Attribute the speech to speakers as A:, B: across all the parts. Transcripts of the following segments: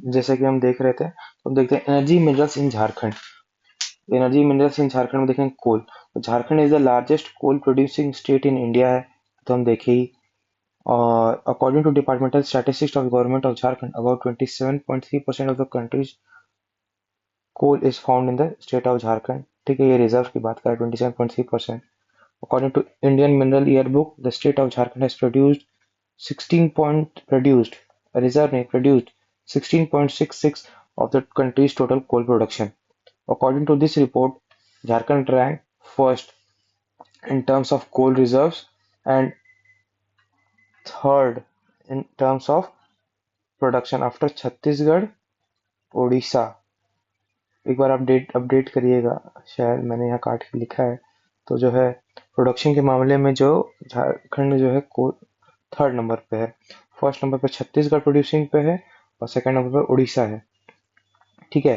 A: जैसे कि हम देख रहे थे, तो हम देखते हैं energy minerals in Jharkhand. Energy minerals in Jharkhand में देखें कोल, तो Jharkhand is the largest coal producing state in India है, तो हम देखे ही। और according to departmental statistics of government of Jharkhand, about 27.3% of the country's coal is found in the state of Jharkhand. ठीक है, ये रिजर्व की बात करें 27.3%। According to Indian mineral year book, the state of Jharkhand has produced 16 point produced, reserve ने produced 16.66 of the country's total coal production. According to this report, Jharkhand ranked first in terms of coal reserves and third in terms of production after Chhattisgarh, Odisha। एक बार update update करिएगा, शायद मैंने यहाँ काट के लिखा है। तो जो है प्रोडक्शन के मामले में जो झारखंड जो है को थर्ड नंबर पे है। फर्स्ट नंबर पे छत्तीसगढ़ प्रोड्यूसिंग पे है और सेकंड नंबर पे उड़ीसा है। ठीक है,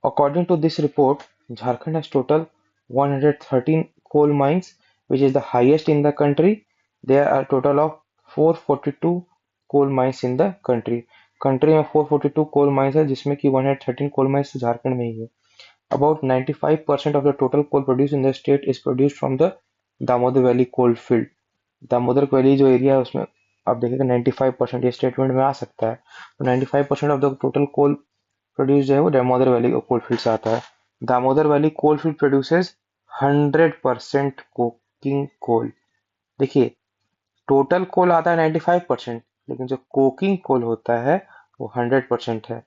A: according to this report, Jharkhand has total 113 coal mines, which is the highest in the country. There are total of 442 coal mines in the country. Country में 442 कोल माइंस है, जिसमें कि 113 कोल माइंस झारखंड में ही है। About 95% of the total coal produced in the state is produced from the Damodar valley coal field. Damodar valley जो area है उसमें आप देखिएगा 95% ये स्टेटमेंट में आ सकता है। तो 95% of the total coal produce जो है वो दामोदर वैली कोल फील्ड से आता है। Damodar valley coal field produces 100% coking coal. देखिए, टोटल कोल आता है 95%, लेकिन जो कोकिंग कोल होता है वो 100% है।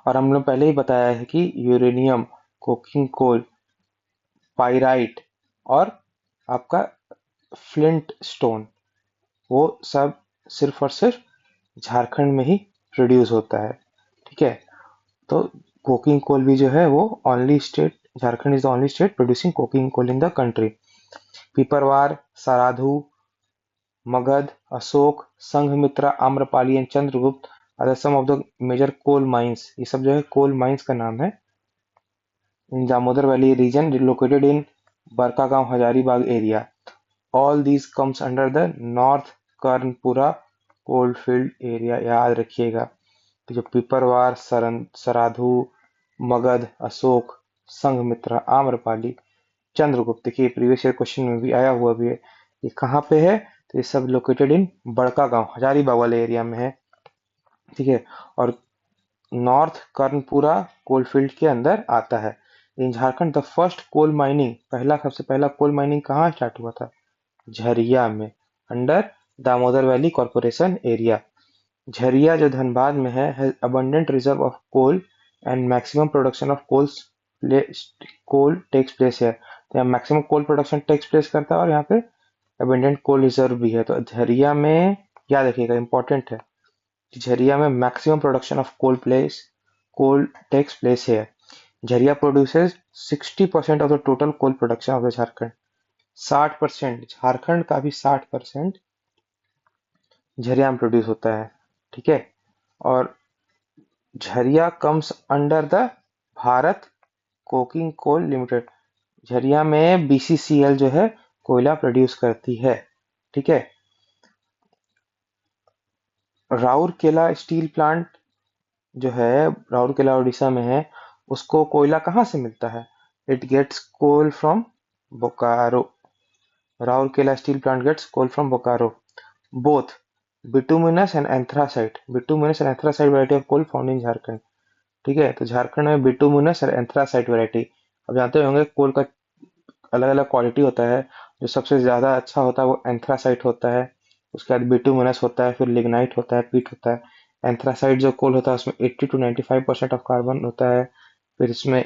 A: और हम लोग पहले ही बताया है कि यूरेनियम, कोकिंग कोल, पाइराइट और आपका फ्लिंट स्टोन, वो सब सिर्फ और सिर्फ झारखंड में ही प्रोड्यूस होता है। ठीक है, तो कोकिंग कोल भी जो है वो only state, Jharkhand is the only state producing coking coal in the country. Piparwar, Saradhu, Magadh, Ashok, Sanghamitra, Amrapali and Chandragupta are some of the major coal mines. ये सब जो है कोल माइंस का नाम है in Damodar valley region located in Barkagaon Hazaribagh area. All these comes under the north Karanpura coalfield area, याद रखिएगा। तो जो पिपरवार, सराधु, मगध, अशोक, संघमित्रा, आम्रपाली, चंद्रगुप्त, देखिए प्रीवियस ईयर क्वेश्चन में भी आया हुआ भी है। ये कहाँ पे है? तो ये सब लोकेटेड इन बड़का गांव हजारीबाग वाले एरिया में है। ठीक है, और नॉर्थ कर्णपुरा कोलफील्ड के अंदर आता है। In Jharkhand the first coal mining, पहला सबसे पहला कोल माइनिंग कहाँ स्टार्ट हुआ था? झरिया में, under Damodar valley corporation area. Jharia जो धनबाद में है, has abundant reserve of coal and maximum production of coal takes place है। तो यहाँ maximum coal production takes place करता है और यहाँ पे abundant कोल रिजर्व भी है। तो झरिया में याद रखिएगा, इंपॉर्टेंट है कि झरिया में maximum production of coal takes place है। Jharia produces 60% of the total coal production of the Jharkhand. 60%, Jharkhand का भी 60% झरिया में प्रोड्यूस होता है। ठीक है, और Jharia comes under the Bharat coking coal limited. Jharia में बीसीसीएल जो है कोयला प्रोड्यूस करती है। ठीक है, राउरकेला स्टील प्लांट जो है, राउरकेला उड़ीसा में है, उसको कोयला कहाँ से मिलता है? It gets coal from Bokaro. Rourkela steel plant gets coal from Bokaro. Both bituminous and anthracite, bituminous and anthracite variety of coal found in Jharkhand. ठीक है, तो झारखंड में बिटुमिनस और एंथ्रासाइट वैरायटी, अब जानते होंगे कोल का अलग अलग क्वालिटी होता है। जो सबसे ज्यादा अच्छा होता है वो एंथ्रासाइट होता है, उसके बाद बिटुमिनस होता है, फिर लिग्नाइट होता है, पीट होता है। एंथ्रासाइट जो कोल होता है उसमें 80 to 95% ऑफ कार्बन होता है। फिर इसमें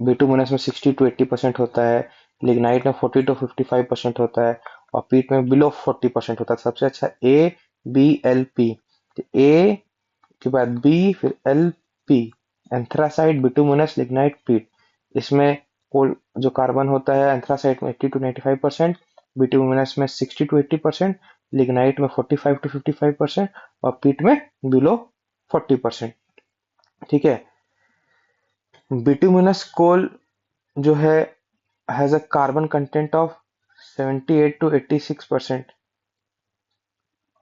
A: बिटुमिनस में 60 to 80% होता है। लिग्नाइट में 40 to 55% होता है। और पीट में बिलो 40% होता है। सबसे अच्छा ABLP, ए के बाद बी फिर LP, एंथ्रासाइट, बिटुमिनस, लिग्नाइट, पीट। इसमें कोल जो कार्बन होता है एंथ्रासाइट में 80 to 95%, बिटुमिनस में 60 to 80%, लिग्नाइट में 45 to 55% और पीट में बिलो 40%। ठीक है, बिटुमिनस कोल जो है has a carbon content of 78 to 86%।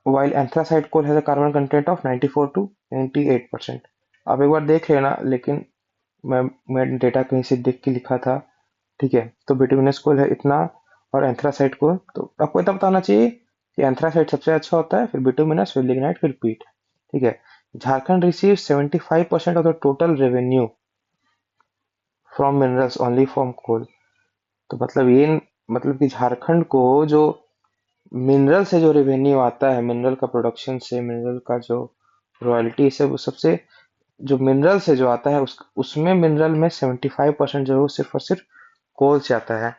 A: while anthracite coal has a carbon content of 94 to 98%। आप एक बार देख लेना, लेकिन मैं डेटा कहीं से देख के लिखा था, ठीक है। तो बिटुमिनस कोल है इतना, और एंथ्रासाइट कोल तो आपको इतना बताना चाहिए कि एंथ्रासाइट सबसे अच्छा होता है, फिर बिटुमिनस, फिर लिग्नाइट, फिर पीट, ठीक है। Jharkhand receive 75% of the total revenue from minerals only from coal. तो मतलब ये, मतलब कि झारखंड को जो मिनरल से जो रेवेन्यू आता है, मिनरल का प्रोडक्शन से, मिनरल का जो रॉयल्टी से, वो सबसे, जो मिनरल से जो आता है उसमें मिनरल में 75% जो है वो सिर्फ और सिर्फ कोल से आता है।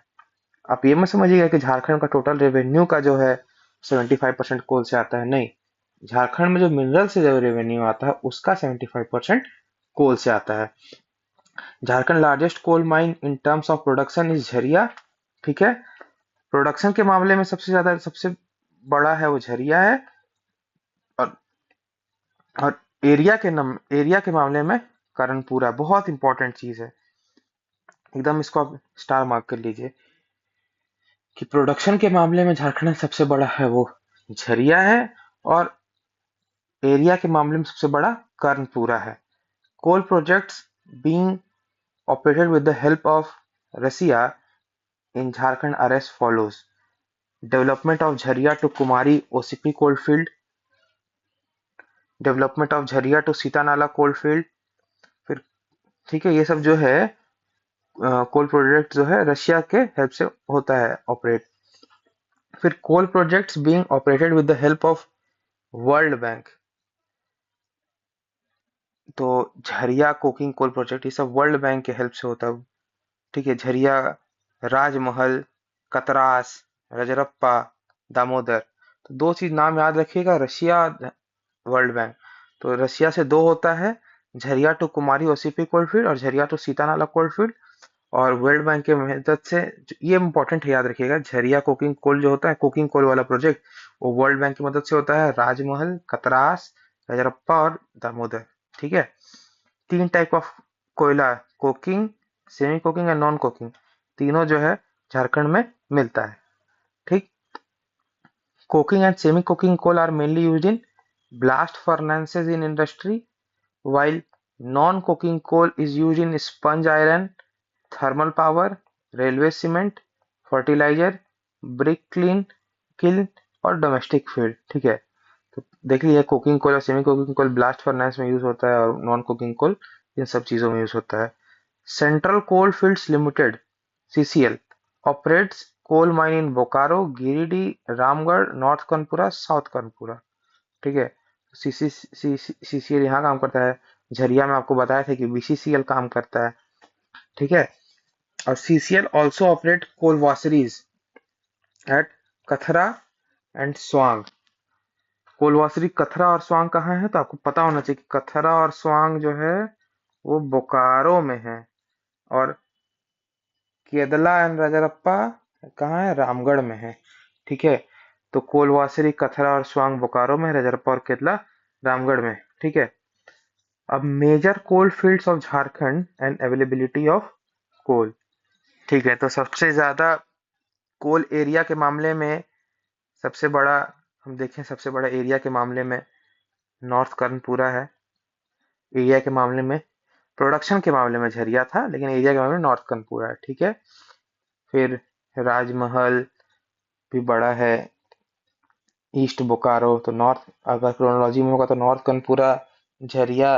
A: आप ये मत समझिएगा कि झारखंड का टोटल रेवेन्यू का जो है 75% कोल से आता है, नहीं। झारखंड में जो मिनरल से जो रेवेन्यू आता है उसका 75% कोल से आता है। Jharkhand largest coal mine in terms of production is Jharia, ठीक है। प्रोडक्शन के मामले में सबसे बड़ा है वो झरिया है, और और एरिया के मामले में कर्णपुरा। बहुत इंपॉर्टेंट चीज है, एकदम इसको आप स्टार मार्क कर लीजिए कि प्रोडक्शन के मामले में झारखंड सबसे बड़ा है वो झरिया है, और एरिया के मामले में सबसे बड़ा कर्णपुरा है। Coal projects being operated with the help of Russia in Jharkhand are as follows. Development of Jharia to Kumari OCP coalfield, development of Jharia to Sitanala coalfield, फिर, ठीक है। ये सब जो है कोल प्रोजेक्ट जो है रशिया के हेल्प से होता है ऑपरेट। फिर coal projects being operated with the help of World bank. तो झरिया कोकिंग कोल प्रोजेक्ट ये सब वर्ल्ड बैंक के हेल्प से होता है, ठीक है। झरिया, राजमहल, कतरास, रजरप्पा, दामोदर। तो दो चीज नाम याद रखिएगा, रशिया, वर्ल्ड बैंक। तो रशिया से दो होता है, Jharia to Kumari OCP coalfield और झरिया टू सीतानाला कोलफील्ड। और वर्ल्ड बैंक के मदद से, ये इंपॉर्टेंट है, याद रखिएगा, झरिया कोकिंग कोल जो होता है, कोकिंग कोल वाला प्रोजेक्ट, वो वर्ल्ड बैंक की मदद से होता है। राजमहल, कतरास, रजरप्पा और दामोदर, ठीक है। तीन टाइप ऑफ कोयला, coking, semi coking and non coking, तीनों जो है झारखंड में मिलता है, ठीक। Coking and semi coking coal are mainly used in blast furnaces in industry, while non-coking coal is used in sponge iron, thermal power, railway cement, fertilizer, brick kiln और domestic field, ठीक है। तो देख लीजिए, कुकिंग कोल और semi cooking कोल blast furnace में use होता है, और नॉन कुकिंग कोल इन सब चीजों में यूज होता है। Central coal fields limited, CCL, operates coal mine in Bokaro, Giridih, Ramgarh, north Kanpura, south Kanpura, ठीक है। सीसीएल यहाँ काम करता है। झरिया में आपको बताया था कि बीसीसीएल काम करता है, ठीक है। और CCL also operate coal washeries at Kathara and Swang. Coal washery, कथरा और स्वांग कहाँ है, तो आपको पता होना चाहिए कि कथरा और स्वांग जो है वो बोकारो में है, और केदला एंड राजरप्पा कहाँ है, रामगढ़ में है, ठीक है। तो कोलवासरी, कथरा और स्वांग बोकारो में, राजरप्पा और केदला रामगढ़ में, ठीक है। अब major coal fields of Jharkhand and availability of coal, ठीक है। तो सबसे ज्यादा कोल एरिया के मामले में सबसे बड़ा, हम देखें सबसे बड़ा एरिया के मामले में नॉर्थ कर्णपुरा है। एरिया के मामले में, प्रोडक्शन के मामले में झरिया था, लेकिन एरिया के मामले में नॉर्थ कर्णपुरा है, ठीक है। फिर राजमहल भी बड़ा है, ईस्ट बोकारो, तो नॉर्थ, अगर क्रोनोलॉजी में होगा तो north Karanpura, Jharia,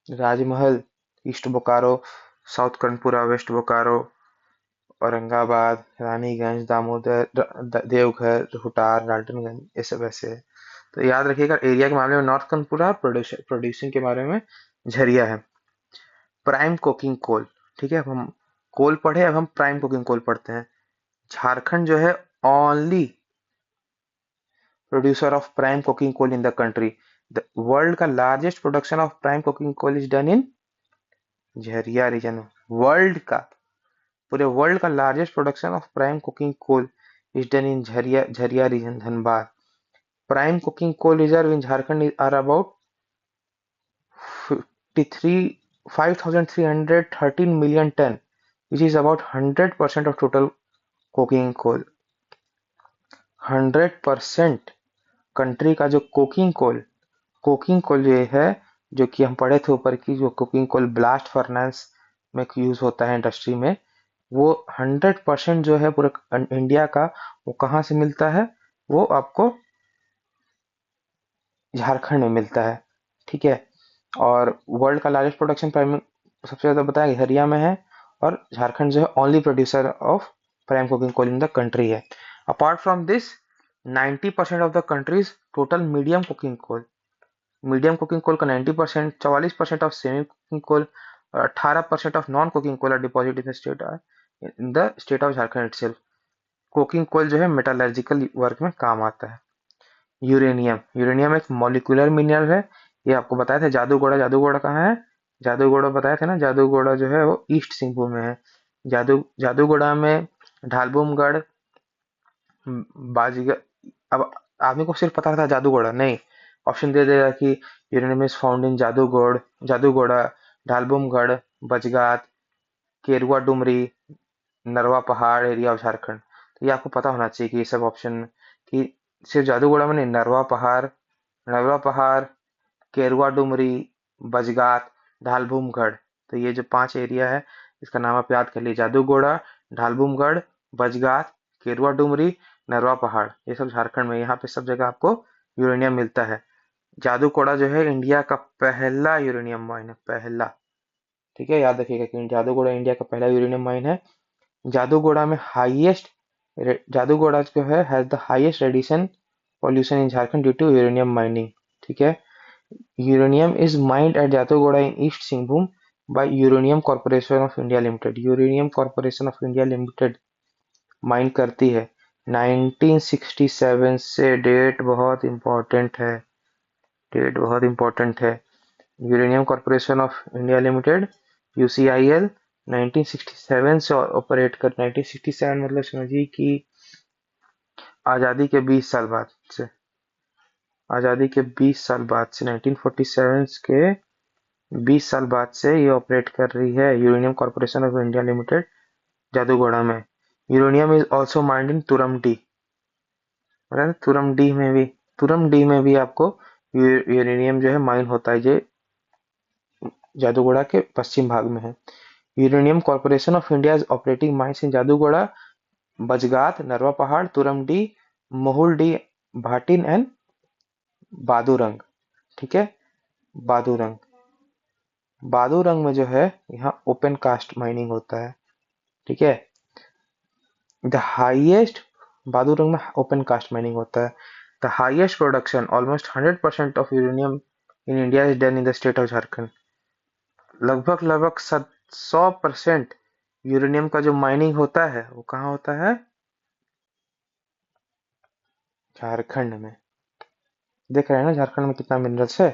A: Rajmahal, east Bokaro, south Karanpura, west Bokaro, Aurangabad, Raniganj, Damodar, Deoghar, Hutar, Daltonganj, ये सब ऐसे है। तो याद रखिएगा, एरिया के मामले में नॉर्थ कानपुरा, प्रोड्यूसिंग के बारे में झरिया है। प्राइम कोकिंग कोल, ठीक है। अब हम कोल पढ़े, अब हम प्राइम कोकिंग कोल पढ़ते हैं। झारखंड जो है only producer of prime coking coal in the country. The world का largest production of prime coking coal is done in Jharia region. वर्ल्ड का, पूरे वर्ल्ड का largest production of prime cooking coal is done in Jharia region, Dhanbad. Prime cooking coal reserve in Jharkhand are about 53 5,313 million ton, which is about 100% of total coking coal। 100% country का जो coking coal ये है, जो कि हम पढ़े थे ऊपर की, जो कोकिंग कोल ब्लास्ट फर्नेस में यूज होता है इंडस्ट्री में, वो 100% जो है पूरे इंडिया का, वो कहाँ से मिलता है? वो आपको झारखंड में मिलता है। ठीक है। और वर्ल्ड का लार्जेस्ट प्रोडक्शन प्राइम सबसे ज्यादा बताया हरिया में है, और झारखंड जो है only producer of prime cooking coal in the country है। Apart from this 90% of the country's total medium cooking coal का 90%, 44% ऑफ सेमी कुकिंग कोल और 18% of non cooking coal are deposit in the state of Jharkhand itself. Cooking coal जो है metallurgical work में काम आता है। Uranium एक मॉलिक्यूलर मिनरल है। ये आपको बताया था जादूगोड़ा। जादूगोड़ा कहाँ है? जादूगोड़ा बताया था ना, जादूगोड़ा जो है वो ईस्ट सिंहभूम में है। जादूगोड़ा में ढालबुमगढ़, बाजीगर। अब आदमी को सिर्फ पता था जादूगोड़ा नहीं, ऑप्शन दे देगा कि uranium is found in Jaduguda, Dhalbhumgarh, Bagjata, Kerua Dumri, Narwa Pahar area of Jharkhand. तो ये आपको पता होना चाहिए कि ये सब ऑप्शन, कि सिर्फ जादूगोड़ा में नहीं, नरवा पहाड़, केरुआ डुमरी, बजगात, ढालभूमगढ़। तो ये जो 5 एरिया है, इसका नाम आप याद कर लीजिए। जादूगोड़ा, ढालभूमगढ़, बजगात, केरुआ डुमरी, नरवा पहाड़, ये सब झारखंड में। यहाँ पे सब जगह आपको यूरेनियम मिलता है। जादूगोड़ा जो है इंडिया का पहला यूरेनियम माइन है, पहला। ठीक है, याद रखिएगा कि जादूगोड़ा इंडिया का पहला यूरेनियम माइन है। जादूगोड़ा में हाईएस्ट, जादूगोड़ा जो है has the highest radiation pollution in Jharkhand due to uranium mining. ठीक है। Uranium is mined at Jadugoda in east Singhbhum by uranium corporation of India limited. Uranium corporation of India limited mine करती है 1967 से। Date बहुत इंपॉर्टेंट है, date बहुत important है। Uranium corporation of India limited, UCIL, 1967 से ऑपरेट कर। 1967 मतलब समझिए कि आज़ादी के 20 साल बाद से, आज़ादी के 20 साल बाद से, 1947 के 20 साल बाद से ये ऑपरेट कर रही है uranium corporation of India limited Jaduguda में। Uranium is also mined in Turamdih. Turamdih में भी आपको यूरेनियम जो है माइन होता है, जो जादूगोड़ा के पश्चिम भाग में है। Uranium corporation of India is operating mines in Jaduguda, Bagjata, Narwa Pahar, Turamdih, मोहुलडी, भाटिन and बादूरंग। ठीक है। बादूरंग, बादूरंग में जो है यहाँ ओपन कास्ट माइनिंग होता है। ठीक है। द हाईएस्ट, बादूरंग में ओपन कास्ट माइनिंग होता है। The highest production almost 100% of uranium in India is done in the state of Jharkhand. लगभग लगभग 100% यूरेनियम का जो माइनिंग होता है वो कहाँ होता है? झारखंड में। देख रहे हैं ना झारखंड में कितना मिनरल्स है।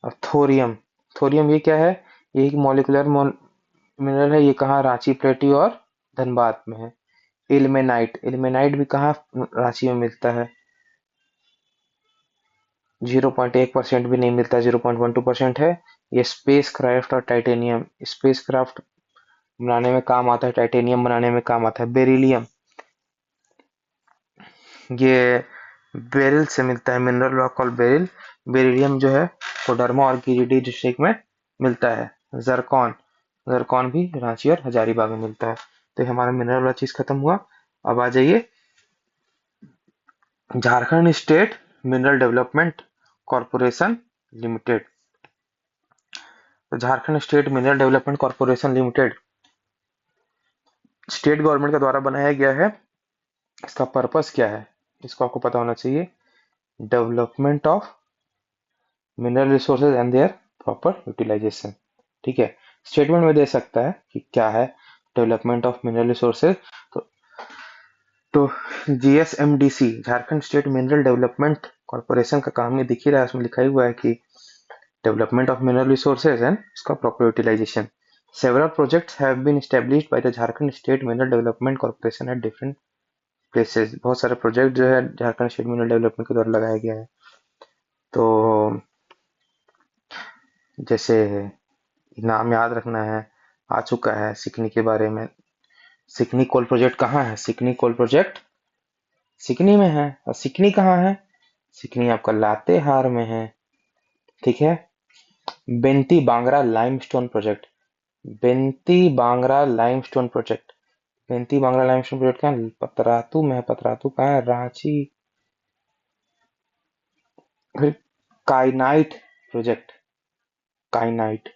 A: और थोरियम, थोरियम ये क्या है? ये एक मॉलिक्यूलर मिनरल है। ये कहाँ? रांची, प्लेटी और धनबाद में है। इल्मेनाइट, इल्मेनाइट भी कहाँ? रांची में मिलता है। 0.1% भी नहीं मिलता, 0.12% है। ये स्पेस क्राफ्ट और टाइटेनियम, स्पेस क्राफ्ट बनाने में काम आता है, टाइटेनियम बनाने में काम आता है। बेरिलियम, ये बेरिल से मिलता है, mineral rock called beryl. Beryllium जो है कोडरमा और गिरिडीह डिस्ट्रिक्ट में मिलता है। जरकॉन, जरकॉन भी रांची और हजारीबाग में मिलता है। तो ये हमारा मिनरल वाला चीज खत्म हुआ। अब आ जाइए Jharkhand state mineral development corporation limited. तो Jharkhand state mineral development corporation limited state government के द्वारा बनाया गया है। इसका पर्पस क्या है इसको आपको पता होना चाहिए। Development of mineral resources and their proper utilisation. ठीक है। स्टेटमेंट में दे सकता है कि क्या है डेवलपमेंट ऑफ मिनरल रिसोर्सेज। तो तो GSMDC, Jharkhand state mineral development corporation का काम, ये दिख ही रहा है, उसमें लिखा ही हुआ है कि development of mineral resources and इसका proper utilization. Several projects have been established by the Jharkhand state mineral development corporation at different places. बहुत सारे प्रोजेक्ट जो है झारखंड स्टेट मिनरल डेवलपमेंट के द्वारा लगाया गया है। तो जैसे नाम याद रखना है, आ चुका है सिकनी के बारे में। सिकनी कोल प्रोजेक्ट कहाँ है? सिकनी कोल प्रोजेक्ट सिकनी में है। और सिकनी कहाँ है? सिकनी आपका लातेहार में है। ठीक है। Benti Bangra limestone project. Benti Bangra limestone project. Benti Bangra limestone project कहाँ है? पतरातू में है। पतरातू कहाँ है? रांची। फिर काइनाइट प्रोजेक्ट। काइनाइट।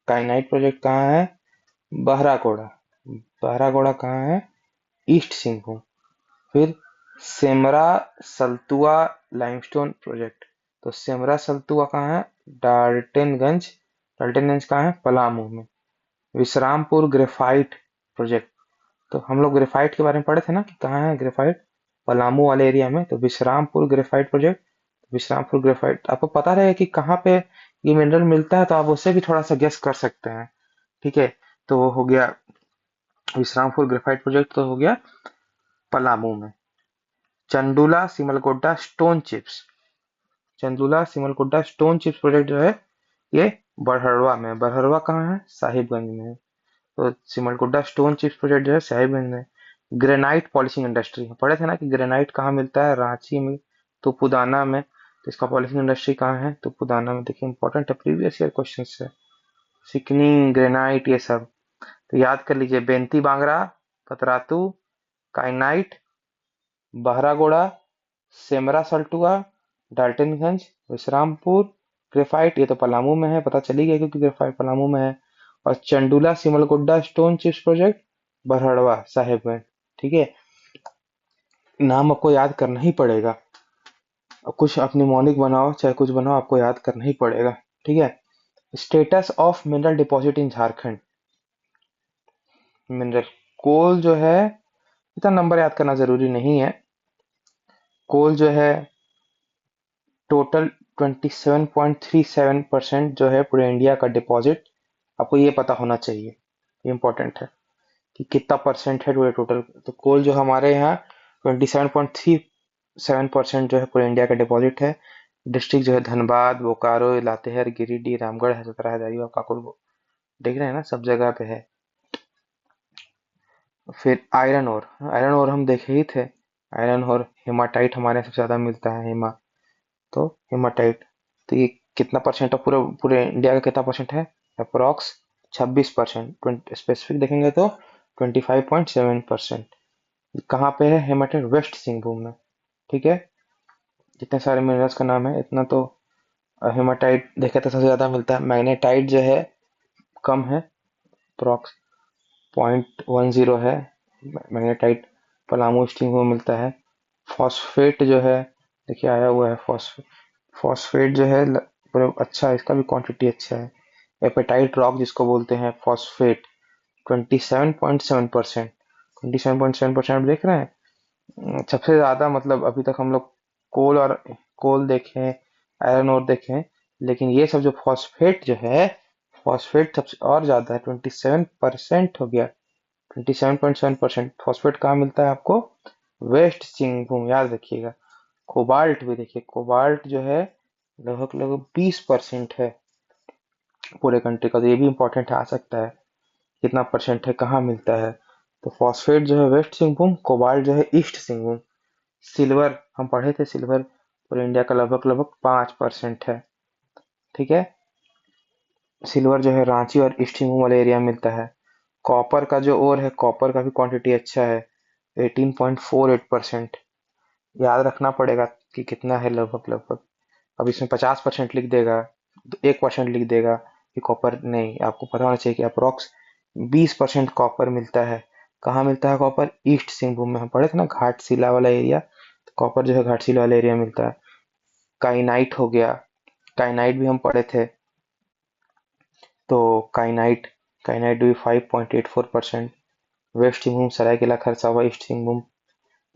A: काइनाइट प्रोजेक्ट कहाँ है? बहराकोड़ा। बहराकोड़ा कहाँ है? ईस्ट सिंहभूम। फिर सेमरा सल्तुआ लाइमस्टोन प्रोजेक्ट। तो सेमरा सल्तुआ कहाँ है? डाल्टनगंज। डाल्टनगंज कहाँ है? पलामू में। Vishrampur graphite project. तो हम लोग ग्रेफाइट के बारे में पढ़े थे ना कि कहाँ है ग्रेफाइट? पलामू वाले एरिया में। तो Vishrampur graphite project. Vishrampur graphite आपको पता रहे कि कहाँ पे ये मिनरल मिलता है तो आप उससे भी थोड़ा सा गेस कर सकते हैं। ठीक है। तो वो हो गया विश्रामपुर ग्रेफाइट प्रोजेक्ट, तो हो गया पलामू में। Chandula Simalgodda stone chips. Chandula Simalgodda stone chips project जो है ये बरहड़वा में। बरहड़वा कहाँ है? साहिबगंज में है। तो सिमलगोड्डा स्टोन चिप्स प्रोजेक्ट जो है साहिबगंज में। ग्रेनाइट पॉलिशिंग इंडस्ट्री पढ़े थे ना कि ग्रेनाइट कहाँ मिलता है? रांची में। तो पुदाना में। तो इसका पॉलिशिंग इंडस्ट्री कहाँ है? तो पुदाना में। देखिए इंपॉर्टेंट है, प्रीवियस ईयर क्वेश्चन है। सिकनी, ग्रेनाइट, ये सब तो याद कर लीजिए। बेंती बांगरा, पतरातू, काइनाइट, बहरागोड़ा, सेमरा सल्टुआ, डाल्टनगंज, विश्रामपुर, ग्रेफाइट ये तो पलामू में है, पता चली गया क्योंकि ग्रेफाइट पलामू में है। और Chandula Simalguda stone chips project Barharwa Sahebganj. ठीक है। नाम आपको याद करना ही पड़ेगा। और कुछ अपनी मौलिक बनाओ चाहे कुछ बनाओ, आपको याद करना ही पड़ेगा। ठीक है। Status of mineral deposit in Jharkhand. Mineral coal जो है, इतना नंबर याद करना जरूरी नहीं है। कोल जो है टोटल 27.37% जो है पूरे इंडिया का डिपॉजिट, आपको ये पता होना चाहिए, ये इंपॉर्टेंट है कि कितना परसेंट है पूरे टोटल। तो कोल जो हमारे यहाँ 27.37% जो है पूरे इंडिया का डिपॉजिट है। डिस्ट्रिक्ट जो है धनबाद, बोकारो, लातेहार, गिरिडीह, रामगढ़ है, चतरा, हजारीबाग, काकुल, देख रहे हैं ना सब जगह पे है। फिर आयरन ओर, आयरन ओर हम देखे ही थे। आयरन और हेमाटाइट हमारे यहाँ सबसे ज्यादा मिलता है, हेमा। तो हेमाटाइट, तो ये कितना परसेंट है? पूरे पूरे इंडिया का कितना परसेंट है? अप्रोक्स 26%। स्पेसिफिक देखेंगे तो 25.7%। कहाँ पे है हेमाटाइट? वेस्ट सिंहभूम में। ठीक है। जितने सारे मिनरल्स का नाम है इतना तो हेमाटाइट देखे तो सबसे ज्यादा मिलता है। मैग्नेटाइट जो है कम है, अप्रोक्स 0.10 है मैग्नेटाइट। पलामू स्टिंग में मिलता है। फॉस्फेट जो है, देखिए आया हुआ है फॉस्फेट। फॉस्फेट जो है अच्छा है, इसका भी क्वांटिटी अच्छा है। एपेटाइट रॉक जिसको बोलते हैं फॉस्फेट, 27.7%। 27.7% देख रहे हैं। सबसे ज्यादा मतलब अभी तक हम लोग कोल और कोल देखे हैं, आयरन और देखे हैं, लेकिन ये सब जो फॉस्फेट जो है, फॉस्फेट सबसे और ज्यादा है, 27% हो गया। 27.7% फॉस्फेट कहाँ मिलता है आपको? वेस्ट सिंहभूम, याद रखिएगा। कोबाल्ट भी देखिए, कोबाल्ट जो है लगभग लगभग 20% है पूरे कंट्री का। तो ये भी इंपॉर्टेंट आ सकता है, कितना परसेंट है, कहाँ मिलता है। तो फॉस्फेट जो है वेस्ट सिंहभूम, कोबाल्ट जो है ईस्ट सिंहभूम। सिल्वर हम पढ़े थे, सिल्वर पूरे इंडिया का लगभग लगभग 5% है। ठीक है। सिल्वर जो है रांची और ईस्ट सिंहभूम वाले एरिया में मिलता है। कॉपर का जो ओर है, कॉपर का भी क्वांटिटी अच्छा है, 18.48%। याद रखना पड़ेगा कि कितना है लगभग लगभग। अब इसमें 50% लिख देगा तो 1% लिख देगा कि कॉपर नहीं, आपको पता होना चाहिए कि अप्रोक्स 20% कॉपर मिलता है। कहाँ मिलता है कॉपर? ईस्ट सिंहभूम में। हम पढ़े थे ना घाटशिला वाला एरिया, तो कॉपर जो है घाटशिला वाला एरिया मिलता है। काइनाइट हो गया, काइनाइट भी हम पढ़े थे। तो काइनाइट, काइनाइट भी 5.84%। West Singhbhum, Saraikela Kharsawan, east Singhbhum.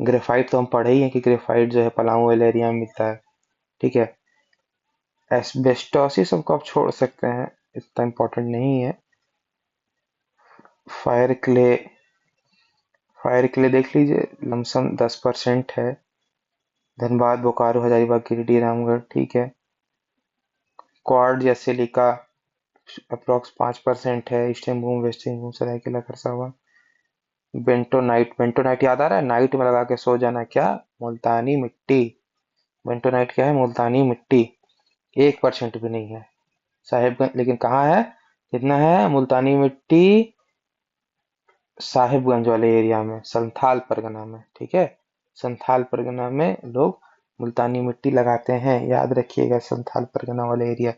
A: Graphite तो हम पढ़े ही हैं कि ग्रेफाइट जो है पलामू वाले एरिया में मिलता है। ठीक है। एस्बेस्टोस सबको आप छोड़ सकते हैं, इतना इम्पोर्टेंट नहीं है। फायर क्ले, फायर क्ले देख लीजिए, लमसम 10% है। धनबाद, बोकारो, हजारीबाग, गिरिडीह, रामगढ़। ठीक है। क्वार्ड या सिलिका अप्रोक्स 5% है। East Singhbhum, west Singhbhum, Saraikela Kharsawan. Bentonite, bentonite याद आ रहा है, नाइट में लगा के सो जाना, क्या? मुल्तानी मिट्टी। बेंटोनाइट क्या है? मुल्तानी मिट्टी। 1% भी नहीं है साहिबगंज, लेकिन कहाँ है? कितना है मुल्तानी मिट्टी? साहिबगंज वाले एरिया में, संथाल परगना में, ठीक है। संथाल परगना में लोग मुल्तानी मिट्टी लगाते हैं, याद रखिएगा, संथाल परगना वाले एरिया,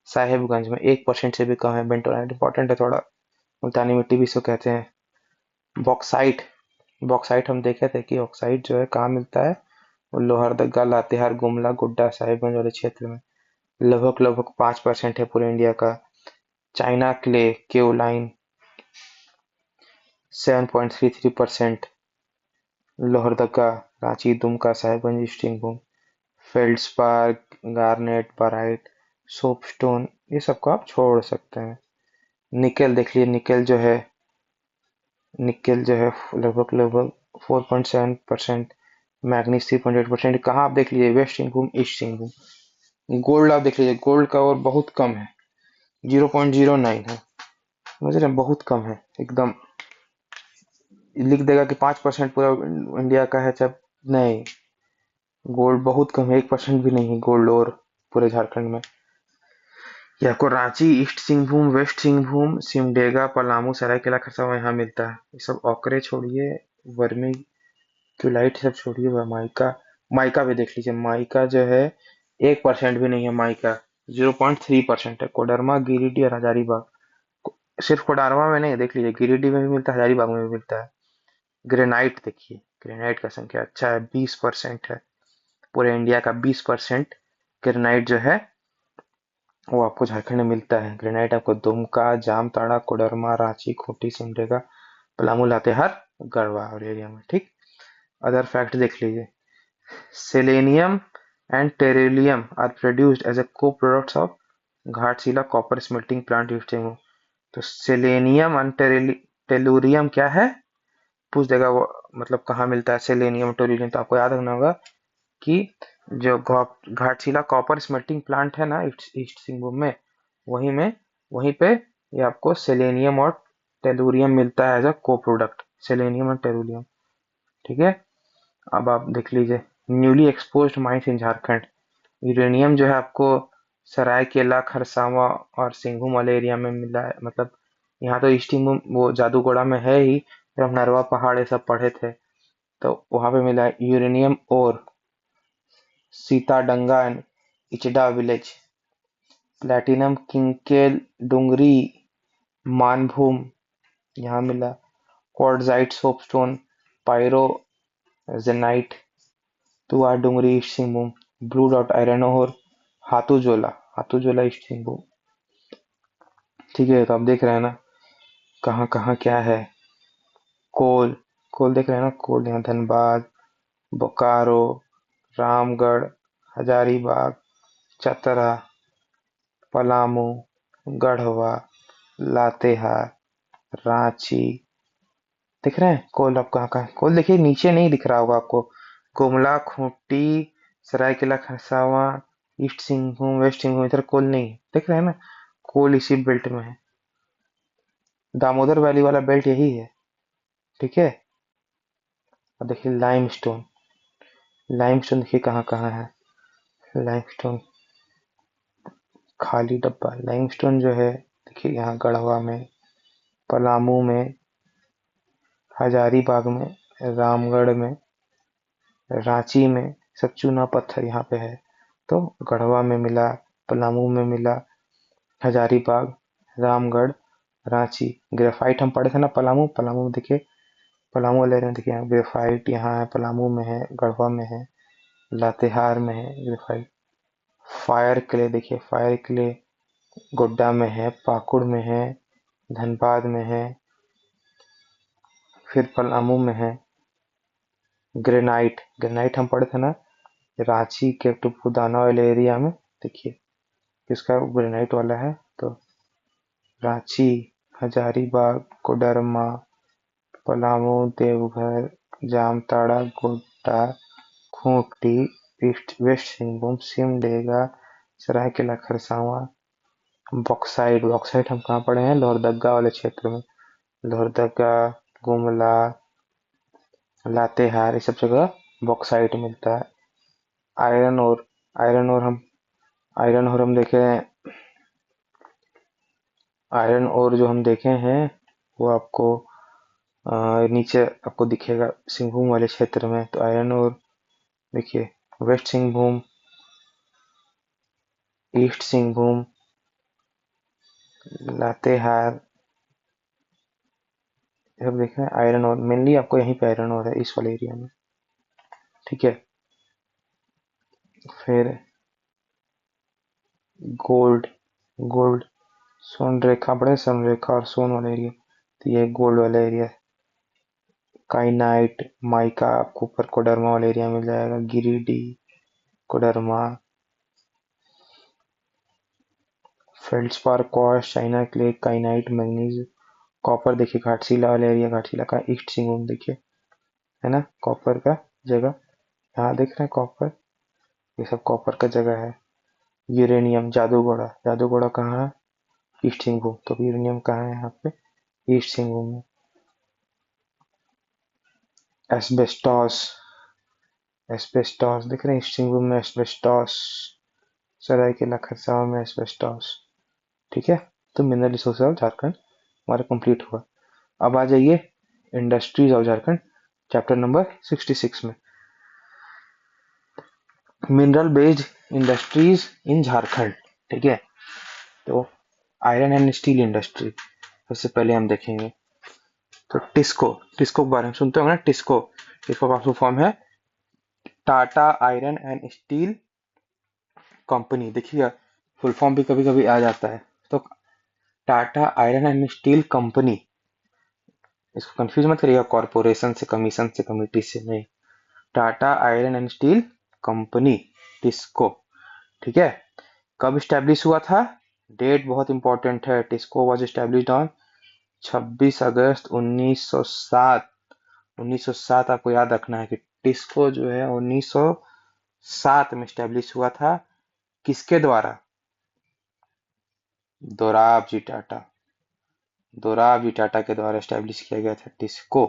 A: साहिबगंज में 1% से भी कम है। बेंटोनाइट इंपॉर्टेंट है थोड़ा, मुल्तानी मिट्टी भी इसको कहते हैं। बॉक्साइट, बॉक्साइट हम देखे थे कि ऑक्साइड जो है कहाँ मिलता है, वो लोहरदगा, लातेहार, गुमला, गोड्डा, साहिबगंज वाले क्षेत्र में। लगभग लगभग 5% है पूरे इंडिया का। China clay, kaolin, 7.33%। Lohardaga, Ranchi, Dumka, Sahibganj, स्टिंगभूम, फेल्ड्सपार, गार्नेट, बाराइट, सोपस्टोन, ये सबको आप छोड़ सकते हैं। निकेल देख लीजिए, निकेल जो है लगभग लगभग 4.7%। मैग्नीज 3.8%। कहाँ आप देख लीजिए, west Singhbhum, east Singhbhum. Gold आप देख लीजिए, गोल्ड का और बहुत कम है, 0.09 है। समझ रहे हैं, बहुत कम है एकदम। लिख देगा कि 5% पूरा इंडिया का है, जब नहीं, गोल्ड बहुत कम है, 1% भी नहीं है गोल्ड और पूरे झारखंड में। ये आपको रांची, ईस्ट सिंहभूम, वेस्ट सिंहभूम, सिमडेगा, पलामू, सरायकेला खरसावां यहाँ मिलता है। ये सब ओकरे छोड़िए, वर्मी क्यूलाइट सब छोड़िए, माइका, माइका भी देख लीजिए, माइका जो है 1% भी नहीं है माइका, 0.3% है। कोडरमा, गिरिडीह और हजारीबाग, सिर्फ कोडरमा में नहीं, देख लीजिए गिरिडीह में भी मिलता है, हजारीबाग में भी मिलता है। ग्रेनाइट देखिए, ग्रेनाइट का संख्या अच्छा है, 20% है। पूरे इंडिया का 20% ग्रेनाइट जो है वो आपको झारखंड में मिलता है। ग्रेनाइट आपको दुमका, जामताड़ा, कोडरमा, रांची, खूंटी, सिमडेगा, पलामू, लातेहार, गढ़वा और एरिया में, ठीक। अदर फैक्ट देख लीजिए, selenium and tellurium are produced as a co products of Ghatshila copper smelting plant using. तो सेलेनियम एंड टेलुरियम क्या है, पूछ देगा वो, मतलब कहाँ मिलता है सेलेनियम टेलुरियम, तो आपको याद रखना होगा कि जो घाटशिला कॉपर स्मेल्टिंग प्लांट है ना ईस्ट सिंहभूम में, वहीं में वहीं पे ये आपको सेलेनियम और टेलुरियम मिलता है एज अ को प्रोडक्ट, सेलेनियम और टेलुरियम, ठीक है। अब आप देख लीजिए, न्यूली एक्सपोज्ड माइंस इन झारखंड। यूरेनियम जो है आपको सरायकेला, खरसावां और सिंहभूम वाले एरिया में मिला है, मतलब यहाँ तो ईस्ट सिंहभूम वो जादूगोड़ा में है ही, जब हम नरवा पहाड़ ये सब पढ़े थे तो वहां पे मिला है यूरेनियम और। Sitadanga and Ichda village, platinum Kinkel Dungri, Manbhum यहाँ मिला, quartzite, soapstone, pyroxenite, Tua Dungri, east Singhbhum, blue dot iron और हाथूजोला, हाथूजोला ईस्ट सिंहभूम, ठीक है। तो आप देख रहे हैं ना कहाँ कहाँ क्या है। कोल, कोल देख रहे हैं ना, कोल यहाँ धनबाद, बोकारो, रामगढ़, हजारीबाग, चतरा, पलामू, गढ़वा, लातेहार, रांची, दिख रहे हैं कोल। आप कहाँ कहाँ कोल देखिए, नीचे नहीं दिख रहा होगा आपको, गुमला, खूंटी, सरायकेला खरसावां, ईस्ट सिंहभूम, वेस्ट सिंहभूम, इधर कोल नहीं है, दिख रहे हैं ना, कोल इसी बेल्ट में है, दामोदर वैली वाला बेल्ट यही है, ठीक है। अब देखिए लाइमस्टोन, लाइमस्टोन देखिए कहाँ कहाँ है। लाइमस्टोन खाली डब्बा, लाइमस्टोन जो है देखिए यहाँ गढ़वा में, पलामू में, हजारीबाग में, रामगढ़ में, रांची में, सब चूना पत्थर यहाँ पे है। तो गढ़वा में मिला, पलामू में मिला, हजारीबाग, रामगढ़, रांची। ग्रेफाइट हम पढ़े थे ना पलामू, पलामू में देखिए, पलामू वाले में देखिए यहाँ ग्रेफाइट, यहाँ है, पलामू में है, गढ़वा में है, लातेहार में है ग्रेफाइट। फायर क्ले देखिए, फायर क्ले गोड्डा में है, पाकुड़ में है, धनबाद में है, फिर पलामू में है। ग्रेनाइट, ग्रेनाइट हम पढ़े थे ना रांची के टुपुदाना वाले एरिया में, देखिए किसका ग्रेनाइट वाला है, तो Ranchi, Hazaribagh, Koderma, Palamu, Deoghar, Jamtara, Godda, Khunti, east west Singhbhum, Simdega, Saraikela Kharsawan. Bauxite, bauxite हम कहाँ पढ़े हैं, लोहरदगा वाले क्षेत्र में, लोहरदगा, गुमला, लातेहार, ये सब जगह बॉक्साइट मिलता है। आयरन और आयरन और हम देखे हैं। आयरन और जो हम देखे हैं वो आपको नीचे आपको दिखेगा सिंहभूम वाले क्षेत्र में। तो आयरन और देखिए, वेस्ट सिंहभूम, ईस्ट सिंहभूम, लातेहार, ये सब देखे हैं। आयरन और मेनली आपको यहीं पे आयरन और है, इस वाले एरिया में। ठीक है। फिर गोल्ड, गोल्ड सोन रेखा, बड़े सोन रेखा और सोन वाला एरिया, तो ये गोल्ड वाला एरिया। काइनाइट, माइका आपको ऊपर कोडरमा वाले एरिया में मिल जाएगा। Giridih, Koderma, feldspar, quartz, China clay, kyanite, manganese, copper देखिए घाटशिला वाला एरिया, घाटशिला का ईस्ट सिंहभूम देखिए, है ना, कॉपर का जगह। यहाँ देख रहे हैं कॉपर, ये सब कॉपर का जगह है। यूरेनियम, जादूगोड़ा, जादूगोड़ा कहाँ है? ईस्ट सिंहभूम। तो यूरेनियम कहाँ है? यहाँ पे ईस्ट सिंहभूम में। एस्बेस्टॉस, एस्बेस्टॉस देख रहे हैं ईस्ट सिंहभूम में। एस्बेस्टॉस, सरायकेला खरसावां में एस्बेस्टॉस। ठीक है। तो मिनरल रिसोर्स ऑफ झारखंड हमारा कंप्लीट हुआ। अब आ जाइए industries of Jharkhand, chapter number 66 में, mineral based industries in Jharkhand. ठीक है। तो आयरन एंड स्टील इंडस्ट्री सबसे पहले हम देखेंगे। तो टिस्को, टिस्को के बारे में सुनते होंगे ना, टिस्को। टिस्को का फुल फॉर्म है Tata iron and steel company. देखिएगा फुल फॉर्म भी कभी कभी आ जाता है। तो Tata iron and steel company, इसको कंफ्यूज मत करिएगा कॉरपोरेशन से, कमीशन से, कमिटी से, नहीं। Tata iron and steel company, TISCO. ठीक है। कब स्टैब्लिश हुआ था? डेट बहुत इंपॉर्टेंट है। टिस्को वाज स्टैब्लिश्ड ऑन 26 अगस्त 1907। 1907 आपको याद रखना है कि टिस्को जो है 1907 में स्टैब्लिश हुआ था। किसके द्वारा? दोराबजी टाटा, दोराबजी टाटा के द्वारा स्टैब्लिश किया गया था टिस्को।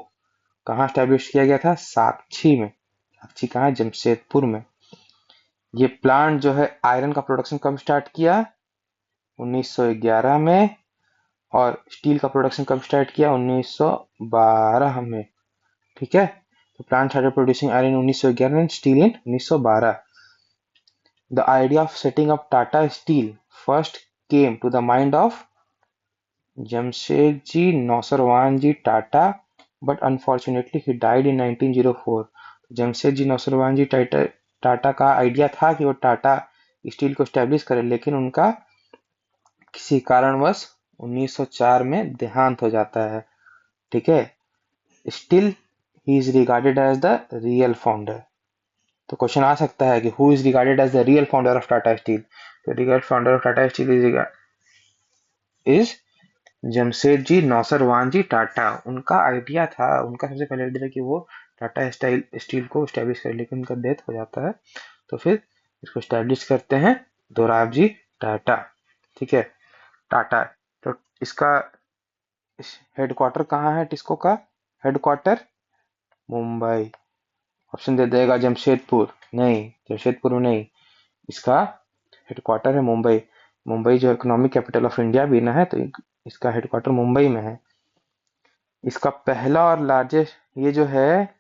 A: कहाँ स्टैब्लिश किया गया था? साक्षी में। साक्षी कहाँ है? जमशेदपुर में। ये प्लांट जो है आयरन का प्रोडक्शन कब स्टार्ट किया? 1911 में। और स्टील का प्रोडक्शन कब स्टार्ट किया? 1912 में। ठीक है। तो plant started producing iron in 1911 and steel in 1912। The idea of setting up Tata steel first came to the mind of Jamshedji Nusserwanji Tata, but unfortunately he died in 1904। Jamshedji Nusserwanji Tata, Tata का आइडिया था कि वो टाटा स्टील को स्टैब्लिश करे, लेकिन उनका किसी कारणवश 1904 में देहांत हो जाता है। ठीक है। Still he is regarded as the real founder. तो क्वेश्चन आ सकता है कि who is regarded as the real founder of Tata steel? तो real founder of Tata steel is Jamshedji Nusserwanji Tata. उनका आइडिया था, उनका सबसे पहले आइडिया था कि वो टाटा स्टाइल स्टील को स्टैब्लिश करे, लेकिन उनका डेथ हो जाता है। तो फिर इसको स्टैब्लिश करते हैं दोराबजी टाटा। ठीक है। टाटा, तो इसका हेडक्वार्टर कहाँ है? टिस्को का हेडक्वार्टर मुंबई। ऑप्शन दे देगा जमशेदपुर, नहीं, जमशेदपुर में नहीं। इसका हेडक्वार्टर है मुंबई। मुंबई जो इकोनॉमिक कैपिटल ऑफ इंडिया भी ना है, तो इसका हेडक्वार्टर मुंबई में है। इसका पहला और लार्जेस्ट, ये जो है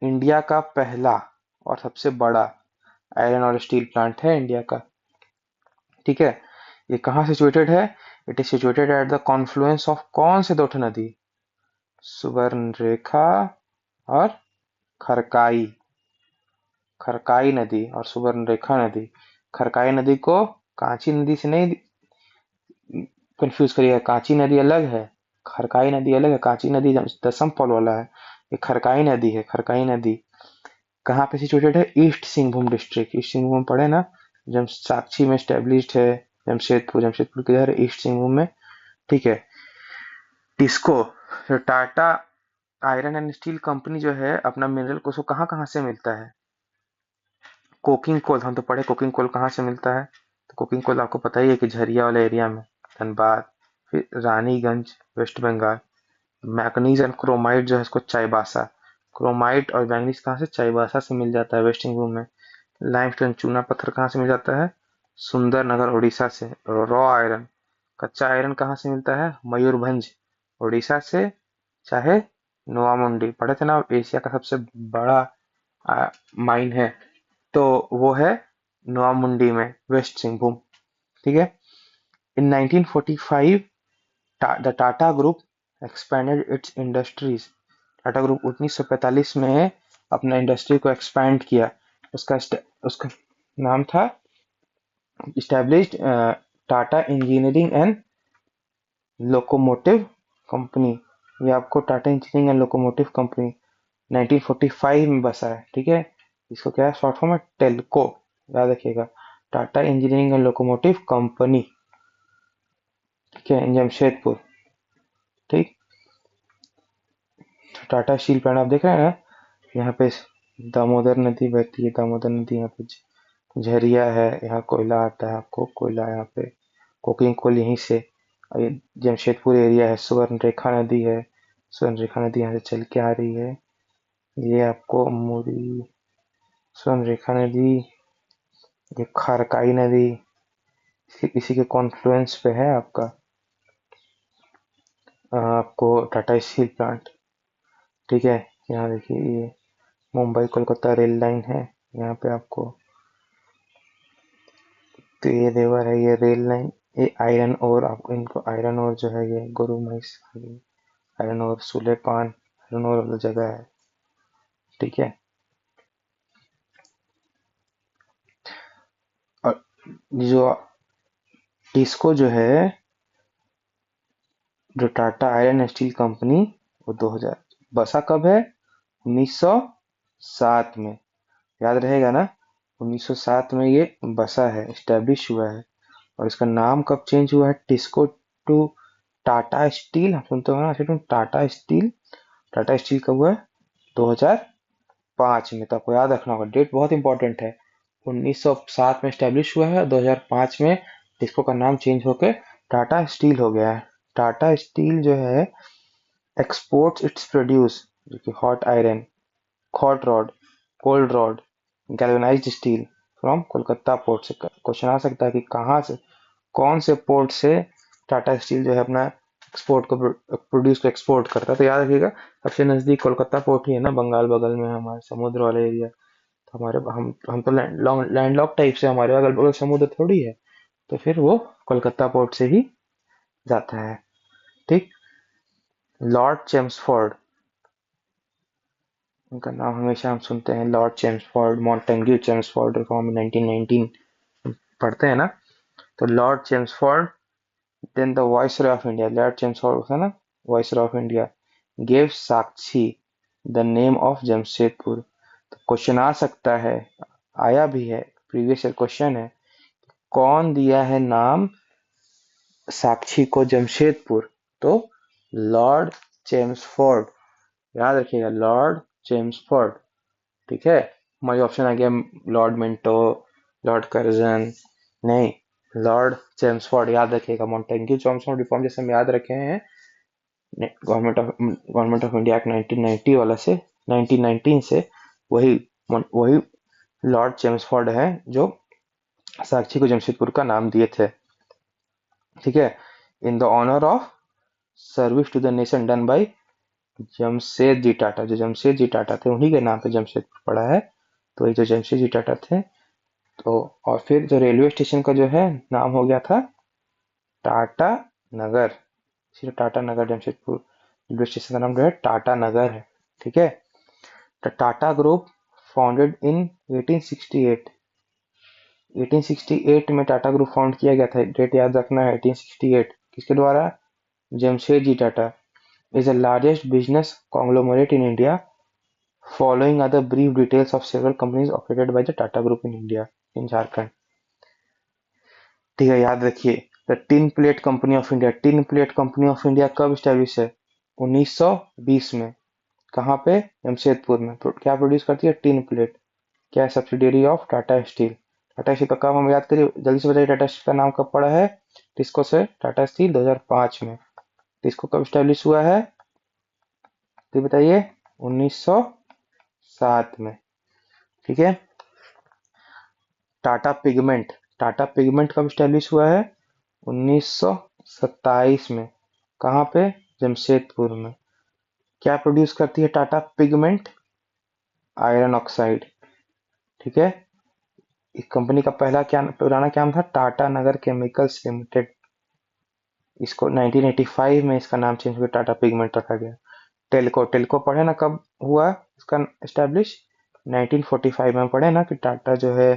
A: इंडिया का पहला और सबसे बड़ा आयरन और स्टील प्लांट है इंडिया का। ठीक है। ये कहाँ सिचुएटेड है? It is situated at the Confluence of कौन से दो नदी? सुवर्ण रेखा और खरकाई। खरकाई नदी और सुवर्ण रेखा नदी। खरकाई नदी को कांची नदी से नहीं कंफ्यूज करिएगा, कांची नदी अलग है, खरकाई नदी अलग है। कांची नदी दसम फॉल वाला है, ये खरकाई नदी है। खरकाई नदी कहाँ पे सिचुएटेड है? East Singhbhum district. East Singhbhum पड़े ना, जब साक्षी में स्टेब्लिश्ड है। जमशेदपुर, जमशेदपुर किधर है? ईस्ट सिंहभूम में। ठीक है। टिस्को, जो Tata iron and steel company जो है, अपना मिनरल को कहाँ कहाँ से मिलता है? कोकिंग कोल, हम तो पढ़े कोकिंग कोल कहाँ से मिलता है। तो कोकिंग कोल आपको पता ही है कि झरिया वाला एरिया में, धनबाद। फिर Raniganj, west Bengal. Manganese and chromite जो है इसको चाईबासा, क्रोमाइट और मैंगनीज कहाँ से? चाईबासा से मिल जाता है वेस्ट सिंहभूम में। लाइमस्टोन चूना पत्थर कहाँ से मिल जाता है? सुंदरनगर उड़ीसा से। रॉ आयरन, कच्चा आयरन कहाँ से मिलता है? मयूरभंज उड़ीसा से। चाहे नोवामुंडी, पढ़े थे ना, एशिया का सबसे बड़ा माइन है, तो वो है नोवामुंडी में, वेस्ट सिंहभूम। ठीक है। इन 1945 the Tata group expanded it's industries. Tata group 1945 में अपना इंडस्ट्री को एक्सपैंड किया। उसका नाम था established Tata engineering and locomotive company. ये आपको Tata engineering and locomotive company 1945 में बसा है। ठीक है। इसको क्या है, शॉर्ट फॉर्म है टेल्को, याद रखिएगा, Tata engineering and locomotive company. ठीक है, जमशेदपुर। ठीक। टाटा स्टील प्लांट आप देख रहे हैं ना, यहाँ पे दामोदर नदी बहती है, दामोदर नदी यहाँ पे झरिया है, यहाँ कोयला आता है, आपको कोयला यहाँ पे कोकिंग कोल यहीं से। और ये जमशेदपुर एरिया है, सुवर्ण रेखा नदी है, स्वर्ण रेखा नदी यहाँ से चल के आ रही है। ये आपको मुरी, स्वर्ण रेखा नदी, ये खारकाई नदी, इसी के कॉन्फ्लुएंस पे है आपका आपको टाटा स्टील प्लांट। ठीक है। यहाँ देखिए, ये मुंबई कोलकाता रेल लाइन है, यहाँ पे आपको, तो ये देवर है, ये रेल लाइन। ये आयरन और आपको, इनको आयरन और जो है ये गुरु महिष आयरन और सुलेपान आयरन और वाला जगह है। ठीक है। और जो टिस्को जो है, जो टाटा आयरन स्टील कंपनी, वो 2000 बसा कब है? 1907 में, याद रहेगा ना, 1907 में ये बसा है, स्टैब्लिश हुआ है। और इसका नाम कब चेंज हुआ है? TISCO to Tata steel. आप सुनते हो ना, टाटा स्टील। टाटा स्टील कब हुआ है? 2005 में। तो आपको याद रखना होगा, डेट बहुत इंपॉर्टेंट है। 1907 में स्टैब्लिश हुआ है, 2005 में टिस्को का नाम चेंज होकर टाटा स्टील हो गया है। टाटा स्टील जो है एक्सपोर्ट्स इट्स प्रोड्यूस, जो कि hot iron, hot rod, cold rod, galvanised steel from Kolkata port से। क्वेश्चन आ सकता है कि कहाँ से, कौन से पोर्ट से टाटा स्टील जो है अपना एक्सपोर्ट को प्रोड्यूस को एक्सपोर्ट करता है? तो याद रखिएगा, सबसे नजदीक कोलकाता पोर्ट ही है ना, बंगाल बगल में है हमारे, समुद्र वाला एरिया। तो हमारे हम तो लैंडलॉक टाइप से, हमारे अगल बगल समुद्र थोड़ी है, तो फिर वो कोलकाता पोर्ट से ही जाता है। ठीक। लॉर्ड चेम्सफोर्ड, उनका नाम हमेशा हम सुनते हैं, lord Chelmsford, Montagu Chelmsford, reform 1919 पढ़ते हैं ना। तो lord Chelmsford, then the viceroy of India, lord Chelmsford था ना, viceroy of India, gave Sakchi the name of Jamshedpur. तो क्वेश्चन आ सकता है, आया भी है, प्रीवियस ईयर क्वेश्चन है, कौन दिया है नाम साक्षी को जमशेदपुर? तो लॉर्ड चेम्सफोर्ड, याद रखिएगा, लॉर्ड चेम्सफोर्ड। ठीक है। हमारी ऑप्शन आ गया लॉर्ड मिंटो, लॉर्ड कर्जन, नहीं, लॉर्ड चेम्सफोर्ड, याद रखिएगा। मॉन्टेग्यू चेम्सफोर्ड रिफॉर्म जैसे हम याद रखे हैं गवर्नमेंट ऑफ इंडिया एक्ट 1990 वाला से, 1919 से, वही वही लॉर्ड चेम्सफोर्ड है जो साक्षी को जमशेदपुर का नाम दिए थे। ठीक है। In the honour of service to the nation done by Jamshed ji Tata, जो जमशेद जी टाटा थे उन्हीं के नाम पे जमशेदपुर पड़ा है, तो ये जो जमशेद जी टाटा थे। तो और फिर जो रेलवे स्टेशन का जो है नाम हो गया था टाटा नगर, सिर्फ टाटा नगर, जमशेदपुर रेलवे स्टेशन का नाम जो है टाटा नगर है। ठीक है। The Tata group founded in 1868, 1868 में टाटा ग्रुप फाउंड किया गया था, डेट याद रखना है, 1868। किसके द्वारा? Jamshedji Tata. Is the largest business conglomerate in India, following are the brief details of several companies operated by the Tata group in India, in Jharkhand. ठीक है, याद रखिए, the tin plate company of India, tin plate company of India कब establish है? 1920 में। कहाँ पे? जमशेदपुर में। क्या प्रोड्यूस करती है? Tin plate. क्या है? Subsidiary of Tata steel. Tata steel का काम हम याद करिए, जल्दी से बताइए, टाटा स्टील का नाम कब पड़ा है टिस्को से? टाटा स्टील 2005 में। टिस्को कब स्टैब्लिश हुआ है? तो बताइए, 1900 1907 में। ठीक है। टाटा पिगमेंट, टाटा पिगमेंट कब स्टैब्लिश हुआ है? 1927 में। कहाँ पे? जमशेदपुर में। क्या प्रोड्यूस करती है टाटा पिगमेंट? Iron oxide. ठीक है। इस कंपनी का पहला क्या पुराना क्या नाम था? टाटा नगर केमिकल्स लिमिटेड। इसको 1985 में इसका नाम चेंज हुआ, टाटा पिगमेंट रखा गया। टेल्को, टेल्को पढ़े ना कब हुआ इसका एस्टेब्लिश? 1945 में पढ़े ना कि टाटा जो है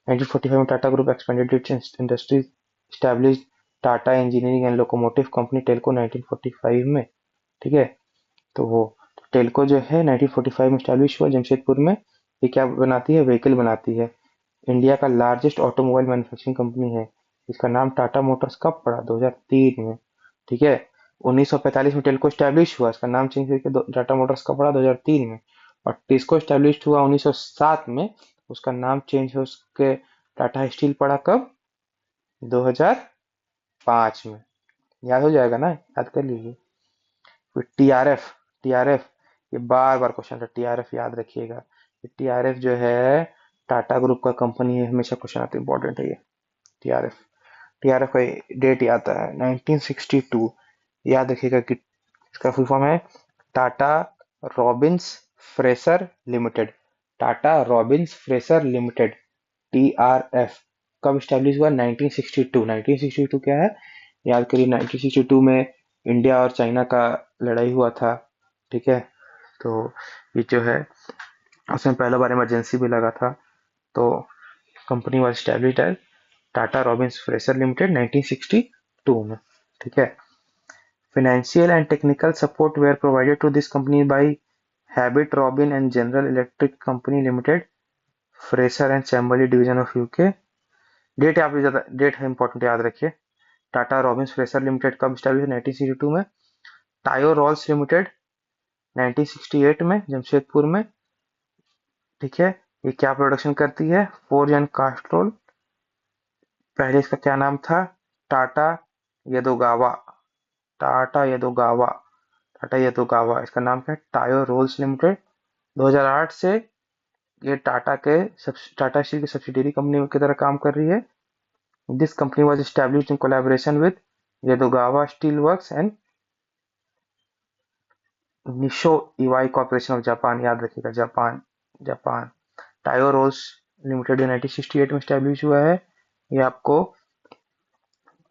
A: 1945 में Tata group expanded it's industry established Tata engineering and locomotive company Telco 1945 में। ठीक है। तो वो टेल्को जो है 1945 में स्टैब्लिश हुआ जमशेदपुर में। ये क्या बनाती है? व्हीकल बनाती है। इंडिया का लार्जेस्ट ऑटोमोबाइल मैन्युफैक्चरिंग कंपनी है। इसका नाम टाटा मोटर्स कब पड़ा? 2003 में। ठीक है। 1945 में टेल्को स्टैब्लिश हुआ, इसका नाम चेंज करके टाटा मोटर्स कब पड़ा? 2003 में। और टिस्को स्टैब्लिश हुआ 1907 में, उसका नाम चेंज हो उसके टाटा स्टील पड़ा कब? 2005 में। याद हो जाएगा ना, याद कर लीजिए। फिर टीआरएफ, टीआरएफ ये बार बार क्वेश्चन था, टीआरएफ याद रखिएगा। टीआरएफ जो है टाटा ग्रुप का कंपनी है, हमेशा क्वेश्चन आता है, इंपॉर्टेंट है ये। टीआरएफ, टीआरएफ का डेट याद है 1962। याद रखिएगा कि इसका फुल फॉर्म है Tata Robins Fraser limited. Tata Robins Fraser limited, TRF. कब स्टैब्लिश हुआ? 1962। 1962 क्या है? याद करिए, 1962 में इंडिया और चाइना का लड़ाई हुआ था। ठीक है। तो ये जो है उसमें पहला बार इमरजेंसी भी लगा था। तो company was established as Tata Robins Fraser limited 1962 में। ठीक है। Financial and technical support were provided to this company by Habit Robin and General Electric Company Limited, Fraser and Chamberlain Division of UK। Date आप ज्यादा date है important, याद रखिए। Tata Robins Fraser limited कब establish? 1962 में। टायो रॉल्स लिमिटेड 1968 में जमशेदपुर में। ठीक है। ये क्या प्रोडक्शन करती है? Forge and cast roll. पहले इसका क्या नाम था? टाटा यदोगावा, टाटा यदोगावा, टाटा यदोगावा। इसका नाम क्या है? टायो रोल्स लिमिटेड। 2008 से ये टाटा स्टील की सब्सिडियरी कंपनी की तरह काम कर रही है। This company was established in collaboration with Yodogawa steel works and Nissho Iwai corporation of Japan. याद रखिएगा, Japan, Japan. Taiyo rolls limited 1968 में स्टैब्लिश हुआ है। ये आपको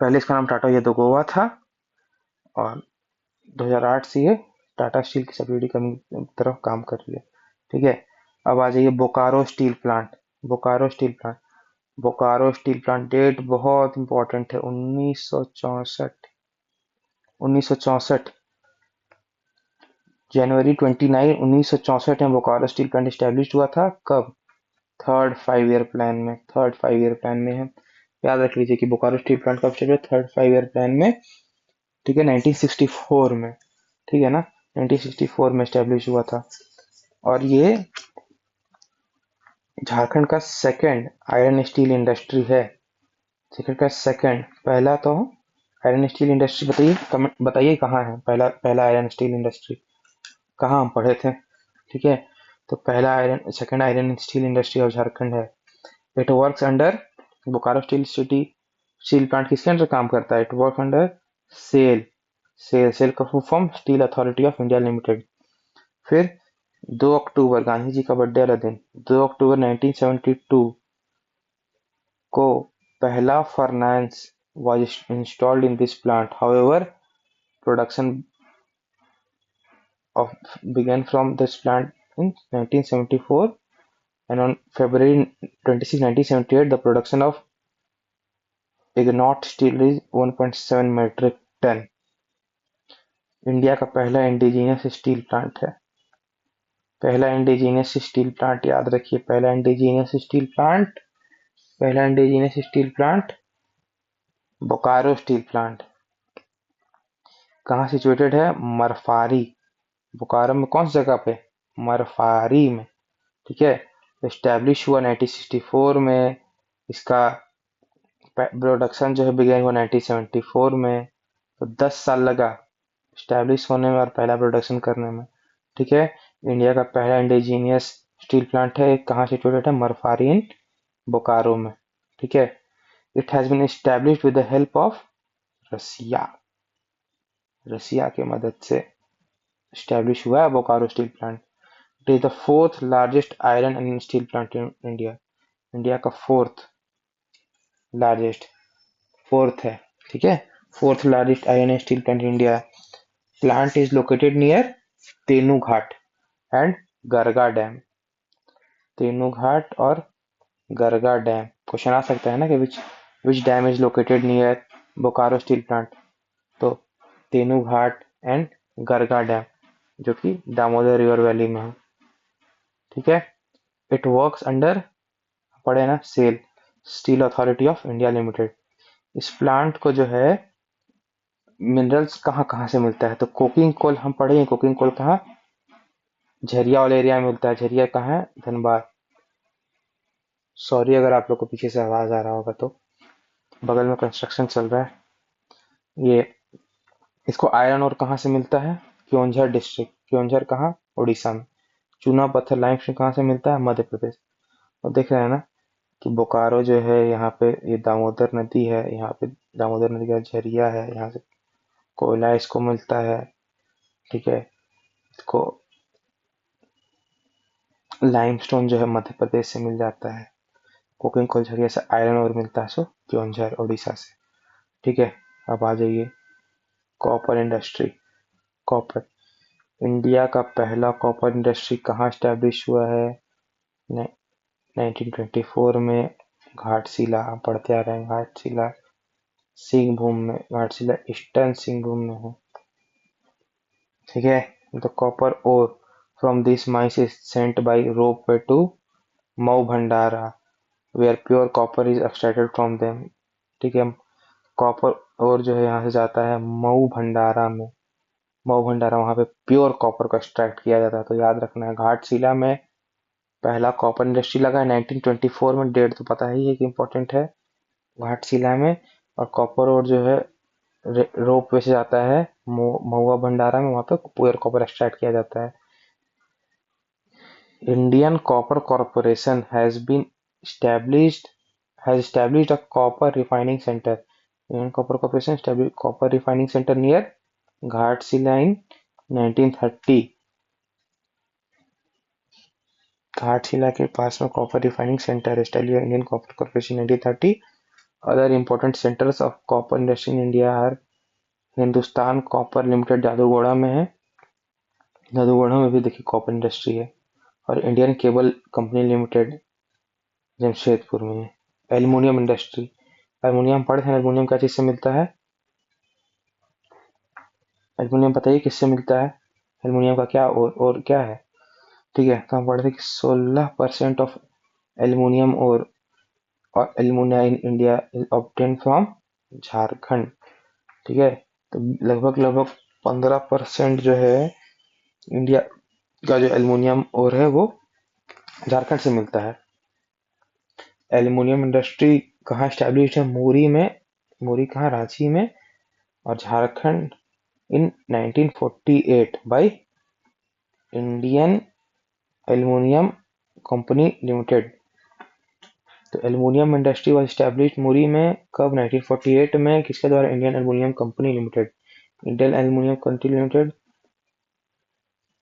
A: पहले इसका नाम टाटा यदोगावा था और 2008 से ये टाटा स्टील की सब्सिडियरी कंपनी की तरफ काम कर रही है। ठीक है। अब आ जाइए Bokaro steel plant. Bokaro steel plant, Bokaro steel plant date बहुत इंपॉर्टेंट है, 1964। 1964, जनवरी 29, 1964 में बोकारो स्टील प्लांट स्टैब्लिश हुआ था। कब? थर्ड 5 ईयर प्लान में, थर्ड 5 ईयर प्लान में है। याद रख लीजिए कि बोकारो स्टील प्लांट कब स्टैब्लिश? थर्ड 5 ईयर प्लान में। ठीक है, 1964 में। ठीक है ना, 1964 में स्टैब्लिश हुआ था। और ये झारखंड का सेकंड आयरन स्टील इंडस्ट्री है। सेकंड का सेकंड, पहला तो आयरन स्टील इंडस्ट्री बताइए, कमेंट बताइए कहाँ है पहला, पहला आयरन स्टील इंडस्ट्री कहाँ हम पढ़े थे। ठीक है। तो पहला iron second iron steel industry of Jharkhand है। It works under Bokaro steel city. Steel plant किसके अंडर काम करता है? It work under SAIL, SAIL का full form steel authority of India limited. फिर 2 अक्टूबर, गांधी जी का बर्थडे वाला दिन, 2 अक्टूबर 1972 को पहला फर्नांस was installed in this plant. However, production of began from this plant in 1974, and on February 26, 1978, the production of ignot steel is 1.7 metric ton। India का पहला indigenous steel plant है, पहला इंडिजीनियस स्टील प्लांट, याद रखिए, पहला indigenous steel plant, पहला indigenous steel plant Bokaro steel plant. कहाँ situated है? मरफारी। बोकारो में कौन सी जगह पे? मरफारी में। ठीक है। एस्टैब्लिश हुआ 1964 में। इसका प्रोडक्शन जो है बिगेन हुआ 1974 में। तो 10 साल लगा एस्टैब्लिश होने में और पहला प्रोडक्शन करने में। ठीक है। इंडिया का पहला इंडिजीनियस स्टील प्लांट है, कहाँ सिचुएटेड है, मरफारी इन बोकारो में। ठीक है, it has been established with the help of Russia, Russia की मदद से एस्टैब्लिश हुआ है Bokaro steel plant. It is the fourth largest iron and steel plant in India, India का फोर्थ लार्जेस्ट, फोर्थ है, ठीक है, fourth largest iron and steel plant in India. Plant is located near Tenu Ghat and Garga dam, तेनू घाट और Garga dam. Question आ सकता है ना कि which dam is located near Bokaro steel plant, तो तेनू घाट एंड गरगा डैम, जो कि दामोदर रिवर वैली में है। ठीक है, इट वर्क्स अंडर, पढ़े ना, SAIL, steel authority of India limited. इस प्लांट को जो है मिनरल्स कहाँ कहाँ से मिलता है, तो कोकिंग कोल हम पढ़े हैं, कोकिंग कोल कहाँ, झरिया वाले एरिया में मिलता है। झरिया कहाँ है, धनबाद। सॉरी अगर आप लोग को पीछे से आवाज आ रहा होगा, तो बगल में कंस्ट्रक्शन चल रहा है। ये इसको आयरन और कहाँ से मिलता है, क्योंझर डिस्ट्रिक्ट, क्योंझर कहाँ, उड़ीसा में। चूना पत्थर लाइमस्टोन कहाँ से मिलता है, मध्य प्रदेश। और देख रहे हैं ना कि बोकारो जो है, यहाँ पे ये दामोदर नदी है, यहाँ पे दामोदर नदी का झरिया है, यहाँ से कोयला इसको मिलता है। ठीक है, इसको लाइमस्टोन जो है मध्य प्रदेश से मिल जाता है। कोकिंग कोल झरिया से आयरन और मिलता है, सो क्योंझर उड़ीसा से। ठीक है, अब आ जाइए कॉपर इंडस्ट्री। कॉपर, इंडिया का पहला कॉपर इंडस्ट्री कहाँ स्टैब्लिश हुआ है, 1924 में। घाटशिला, हम पढ़ते आ रहे हैं, घाटशिला सिंहभूम में, घाटशिला ईस्टर्न सिंहभूम में है। ठीक है, the copper ore from this mines is sent by ropeway to Mau Bhandara where pure copper is extracted from them. ठीक है, कॉपर और जो है यहाँ से जाता है मऊ भंडारा में, मऊ भंडारा, वहाँ पे प्योर कॉपर को एक्सट्रैक्ट किया जाता है। तो याद रखना है, घाटशिला में पहला कॉपर इंडस्ट्री लगा है 1924 में, डेट तो पता ही है कि इम्पोर्टेंट है। घाटशिला में, और कॉपर और जो है रोप वे से जाता है महुआ भंडारा में, वहाँ पे प्योर कॉपर एक्सट्रैक्ट किया जाता है। Indian copper corporation has established a copper refining center. Indian Copper Corporation established copper refining center near Ghatsila in 1930. Ghatshila के पास में copper refining centre established Indian copper corporation 1930। Other important centres of copper industry in India are Hindustan copper limited Jaduguda में है, जादूगोड़ा में भी देखिए copper industry है। और Indian cable company limited Jamshedpur में है। एल्युमिनियम इंडस्ट्री, एल्युमिनियम पढ़े थे, एल्युमिनियम क्या चीज से मिलता है, एल्युमिनियम बताइए किससे मिलता है, एल्युमिनियम का क्या और क्या है। ठीक है, तो हम पढ़े थे कि 16% ऑफ एल्युमिनियम और alumina in India is obtain from Jharkhand. ठीक है, तो लगभग लगभग 15% जो है इंडिया का जो एल्युमिनियम और है वो झारखंड से मिलता है। एल्युमिनियम इंडस्ट्री कहाँ स्टैब्लिश है, मुरी में, मुरी कहाँ, रांची में, और झारखंड इन 1948 by Indian aluminium company limited. तो एल्युमिनियम इंडस्ट्री वाज स्टैब्लिश्ड मुरी में कब, 1948 में, किसके द्वारा, Indian aluminium company limited. Indian aluminium company limited,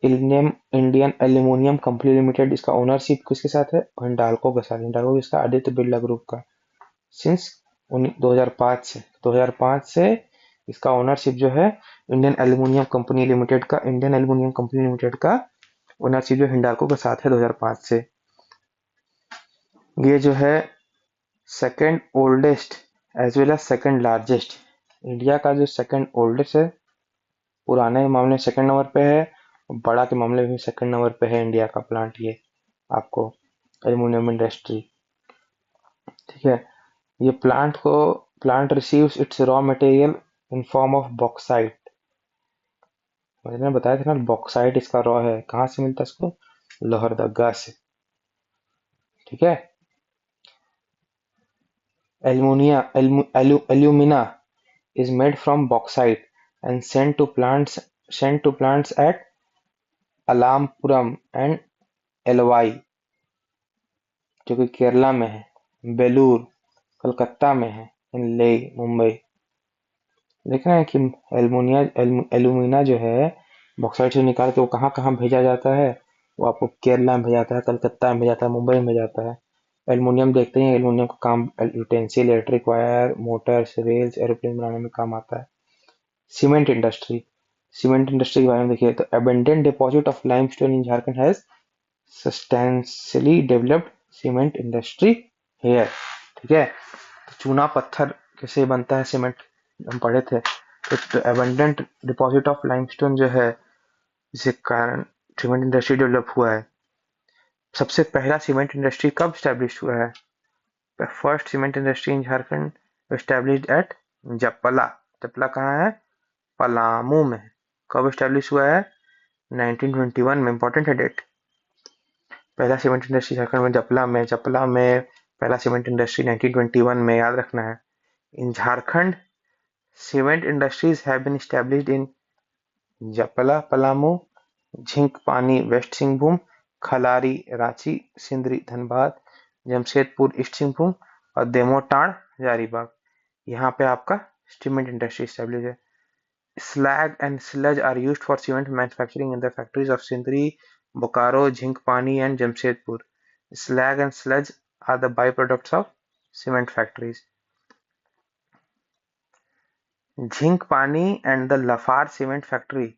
A: Indian aluminium company limited, इसका ओनरशिप किसके साथ है, हिंडाल्को के साथ। हिंडाल्को किसका, आदित्य बिरला ग्रुप का। सिंस 2005 से, 2005 से इसका ओनरशिप जो है इंडियन एल्युमिनियम कंपनी लिमिटेड का, इंडियन एल्युमिनियम कंपनी लिमिटेड का ओनरशिप जो हिंडाल्को के साथ है 2005 से। ये जो है second oldest as well as second largest, India का जो सेकंड ओल्डेस्ट है, पुराने मामले में सेकंड नंबर पे है, बड़ा के मामले में सेकंड नंबर पे है इंडिया का प्लांट ये, आपको एल्युमिनियम इंडस्ट्री। ठीक है, ये plant receives it's raw material in form of bauxite. मैंने बताया था ना, बॉक्साइट इसका रॉ है, कहाँ से मिलता है इसको, लोहरदगा से। ठीक है, alumina is made from bauxite and sent to plants at Alampuram and Elvai. जो कि केरला में है, बेलूर कलकत्ता में है, ले मुंबई। देख रहे हैं कि एल्यूमिना जो है बॉक्साइट से निकाल के वो कहाँ कहाँ भेजा जाता है। वो आपको केरला में भेजा जाता है, कलकत्ता में भेजा जाता है, मुंबई में भेजा जाता है। एल्युमिनियम देखते हैं, एल्युमिनियम का काम utensil, electric wire, Motors, rails, aeroplane बनाने में काम आता है। सीमेंट इंडस्ट्री, सीमेंट इंडस्ट्री के बारे में देखिए तो abundant deposit of limestone in Jharkhand has substantially developed cement industry here. ठीक है, तो चूना पत्थर कैसे बनता है सीमेंट हम पढ़े थे। तो एबंडेंट डिपॉजिट ऑफ लाइमस्टोन जो है जिसके कारण सीमेंट इंडस्ट्री डेवलप हुआ है। सबसे पहला सीमेंट इंडस्ट्री कब स्टैब्लिश हुआ है? First cement industry in Jharkhand established at Japla. Japla कहाँ है? पलामू में। कब स्टैब्लिश हुआ है? 1921 में। इंपॉर्टेंट है डेट। पहला सीमेंट इंडस्ट्री झारखंड में जपला में पहला सीमेंट इंडस्ट्री 1921 में, याद रखना है। In Jharkhand cement industries have been established in Japla Palamu, Jhinkpani west Singhbhum, Khalari Ranchi, Sindri Dhanbad, Jamshedpur east Singhbhum और देमोटाण हजारीबाग। यहाँ पे आपका सीमेंट इंडस्ट्री स्टैब्लिश है। Slag and sludge are used for cement manufacturing in the factories of Sindri, Bokaro, Jhinkpani and Jamshedpur. Slag and sludge are the byproducts of cement factories. Jhinkpani and the Lafarge cement factory.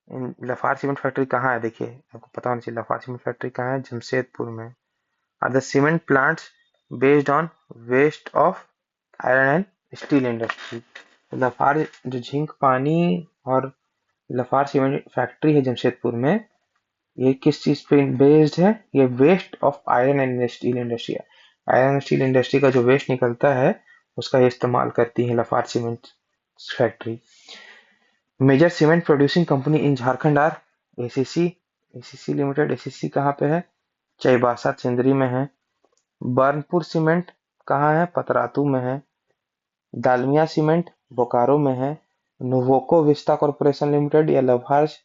A: इन Lafarge cement factory कहाँ है? देखिए आपको पता होना चाहिए Lafarge cement factory कहाँ है? जमशेदपुर में। Are the cement plants based on waste of iron and steel industry. Lafarge जो झिंक पानी और लफार सीमेंट फैक्ट्री है जमशेदपुर में, ये किस चीज पे बेस्ड है? ये waste of iron and steel industry है। आयरन स्टील इंडस्ट्री का जो वेस्ट निकलता है उसका ये इस्तेमाल करती है Lafarge cement factory. Major cement producing company in Jharkhand are ACC, ACC limited. ACC कहाँ पे है? चाईबासा चिंदरी में है। बर्नपुर सीमेंट कहाँ है? पतरातू में है। दालमिया सीमेंट बोकारो में है। नुवोको विस्टा कॉर्पोरेशन लिमिटेड या लवार्ज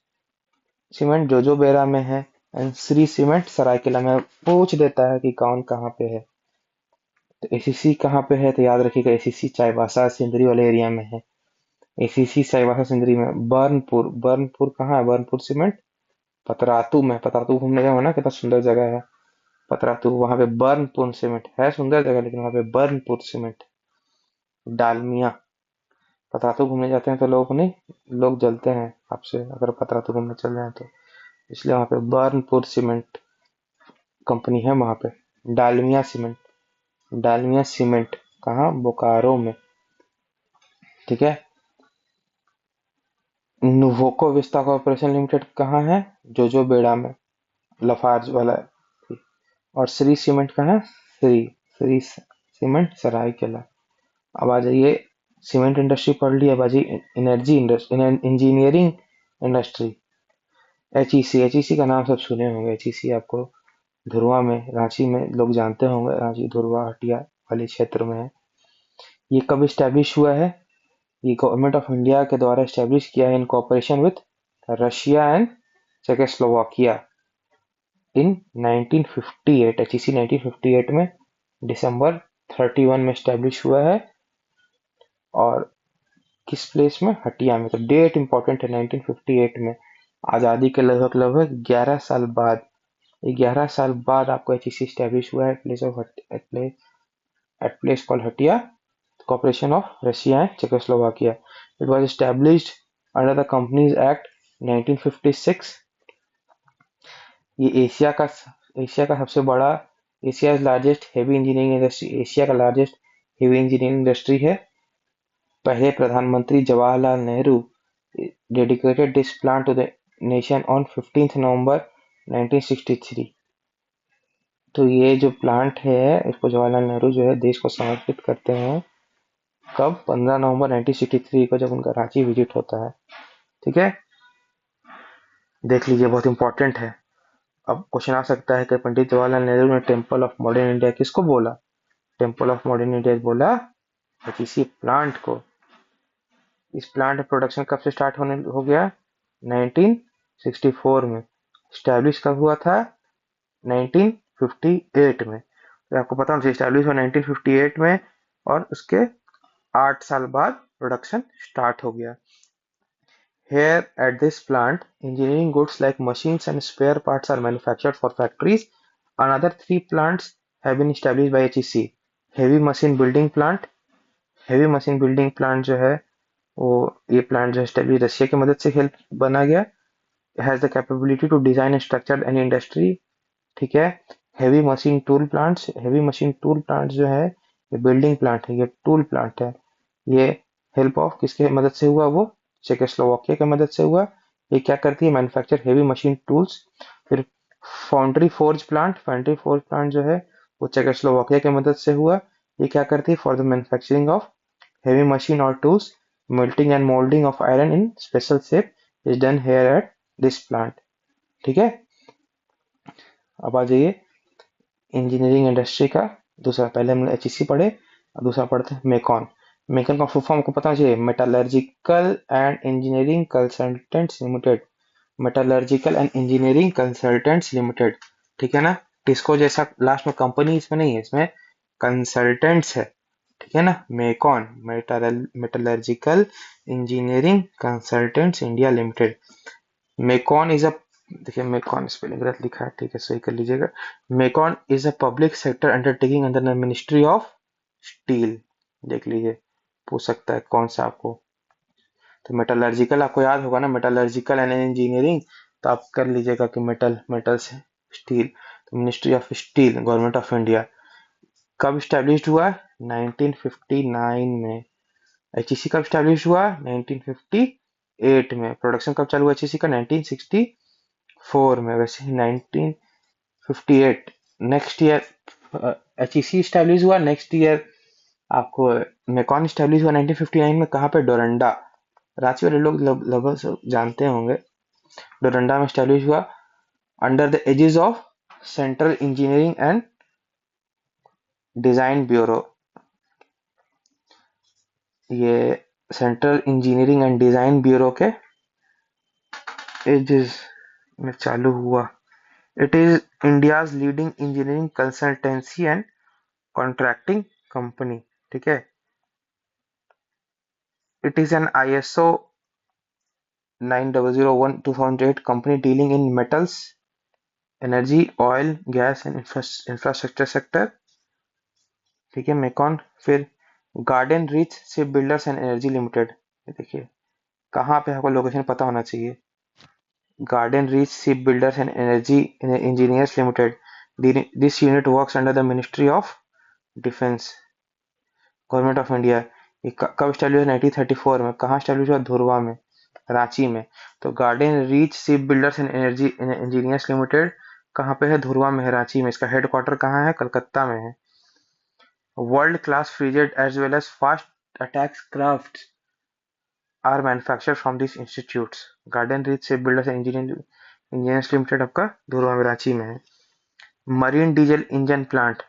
A: सीमेंट जोजोबेरा में है। एंड श्री सीमेंट सरायकेला में। पूछ देता है कि कौन कहाँ पे है। तो एसीसी कहाँ पे है? तो याद रखिएगा एसीसी चाईबासा सिंदरी वाले एरिया में है। एसीसी चाईबासा सिंदरी में। बर्नपुर, बर्नपुर कहाँ है? बर्नपुर सीमेंट पतरातू में। पतरातू घूमने जाओ ना, कितना सुंदर जगह है पतरातू। वहां पे बर्नपुर सीमेंट है, सुंदर जगह, लेकिन वहां पे बर्नपुर सीमेंट। डालमिया, पतरातू घूमने जाते हैं तो लोग जलते हैं आपसे अगर पतरातू घूमने चल रहे हैं तो, इसलिए वहां पे बर्नपुर सीमेंट कंपनी है वहां पे। डालमिया सीमेंट, डालमिया सीमेंट कहाँ? बोकारो में। ठीक है। नुवोको विस्टा कॉर्पोरेशन लिमिटेड कहाँ है? जोजोबेड़ा में, लफार्ज वाला। और श्री सीमेंट कहाँ है? श्री सीमेंट सरायकेला। अब आ जाइए, सीमेंट इंडस्ट्री पढ़ ली, अब आ जाइए energy industry, engineering industry. HEC, HEC का नाम सब सुने होंगे। एचईसी आपको धुरवा में, रांची में लोग जानते होंगे, रांची धुरवा हटिया वाले क्षेत्र में है। ये कब स्टैब्लिश हुआ है? ये गवर्नमेंट ऑफ इंडिया के द्वारा स्टैब्लिश किया है in cooperation with Russia and Czechoslovakia in 1958। HEC 1958 में दिसंबर 31 में स्टैब्लिश हुआ है। और किस प्लेस में? हटिया में। तो डेट इंपॉर्टेंट है, 1958 में। आज़ादी के लगभग लगभग 11 साल बाद, 11 साल बाद आपको एचईसी स्टैब्लिश हुआ है at place called Hatia, corporation of Russia and Czechoslovakia. It was established under the companies act 1956। ये एशिया का सबसे बड़ा, Asia largest heavy engineering industry, Asia का लार्जेस्ट हेवी इंजीनियरिंग इंडस्ट्री है। पहले प्रधानमंत्री Jawaharlal Nehru dedicated this plant to the nation on 15 November 1963। तो ये जो प्लांट है इसको जवाहरलाल नेहरू जो है देश को समर्पित करते हैं कब? 15 नवंबर 1963 को, जब उनका रांची विजिट होता है। ठीक है, देख लीजिए, बहुत इंपॉर्टेंट है। अब क्वेश्चन आ सकता है कि पंडित जवाहरलाल नेहरू ने टेम्पल ऑफ मॉडर्न इंडिया किसको बोला? टेम्पल ऑफ मॉडर्न इंडिया बोला किसी प्लांट को। इस प्लांट में प्रोडक्शन कब से स्टार्ट होने हो गया? 1964 में। स्टैब्लिश कब हुआ था? 19 1958 में। तो आपको पता होना चाहिए स्टैब्लिश हुआ 1958 में, और उसके 8 साल बाद प्रोडक्शन स्टार्ट हो गया। Here at this plant, engineering goods like machines and spare parts are manufactured for factories. Another 3 plants have been established by HEC. Heavy machine building plant, heavy machine building plant जो है वो, ये plant जो establish Russia की मदद से help बना गया। Has the capability to design and structure an industry. ठीक है। Heavy machine tool plants, heavy machine tool plant जो है ये बिल्डिंग प्लांट है, ये टूल प्लांट है। ये हेल्प ऑफ किसके मदद से हुआ, वो चेकोस्लोवाकिया की मदद से हुआ। ये क्या करती है, मैन्युफैक्चर हेवी मशीन टूल्स। फिर फाउंड्री फोर्ज प्लांट जो है वो चेकोस्लोवाकिया की मदद से हुआ। ये क्या करती है, for the manufacturing of heavy machine or tools, melting and molding of iron in special shape is done here at this plant। ठीक है। अब आ जाइए इंजीनियरिंग इंडस्ट्री का दूसरा। पहले हमने एचईसी पढ़े, अब दूसरा पढ़ते हैं मेकॉन। मेकॉन का फुल फॉर्म को पता चाहिए, metallurgical and engineering consultants limited. Metallurgical and engineering consultants limited. ठीक है ना। टिस्को जैसा लास्ट में कंपनी इसमें नहीं है, इसमें कंसल्टेंट्स है। ठीक है ना। MECON metallurgical engineering consultants India limited. MECON is a, देखिए मेकॉन स्पेलिंग गलत लिखा है, ठीक है सही कर लीजिएगा। MECON is a public sector undertaking under the ministry of steel. देख लीजिए, पूछ सकता है कौन सा आपको। तो मेटलर्जिकल आपको याद होगा ना, मेटलर्जिकल एंड इंजीनियरिंग, तो आप कर लीजिएगा कि मेटल से स्टील, तो ministry of steel, government of India. कब स्टैब्लिश्ड हुआ, 1959 में। एचईसी कब स्टैब्लिश हुआ, 1958 में। प्रोडक्शन कब चालू हुआ एचईसी का, 1964 में। वैसे 1958 नेक्स्ट ईयर एचईसी स्टैब्लिश हुआ। नेक्स्ट ईयर आपको मेकॉन स्टैब्लिश हुआ 1959 में। कहाँ पे, डोरंडा। रांची वाले लोग लगभग सब जानते होंगे। डोरंडा में स्टैब्लिश हुआ under the aegis of central engineering and design bureau. ये central engineering and design bureau के एजेस में चालू हुआ। It is India's leading engineering consultancy and contracting company. ठीक है। It is an ISO 9001 company dealing in metals, energy, oil, gas and infrastructure sector. ठीक है। मेकॉन। फिर garden reach ship builders and energy limited. देखिए कहाँ पे, आपको लोकेशन पता होना चाहिए। Garden reach ship builders and energy engineers limited. This unit works under the ministry of defence, government of India. ये कब स्टैब्लिश हुआ, 1934 में। कहाँ स्टैब्लिश हुआ, धुरवा में, रांची में। तो garden reach ship builders and energy engineers limited कहाँ पे है, धुरवा में है, रांची में। इसका हेडक्वार्टर कहाँ है, कलकत्ता में है। World class frigate as well as fast attack craft are manufactured from this institutes. Garden reach ship builders and engineers limited आपका धुरवा में, रांची में है। मरीन डीजल इंजन प्लांट,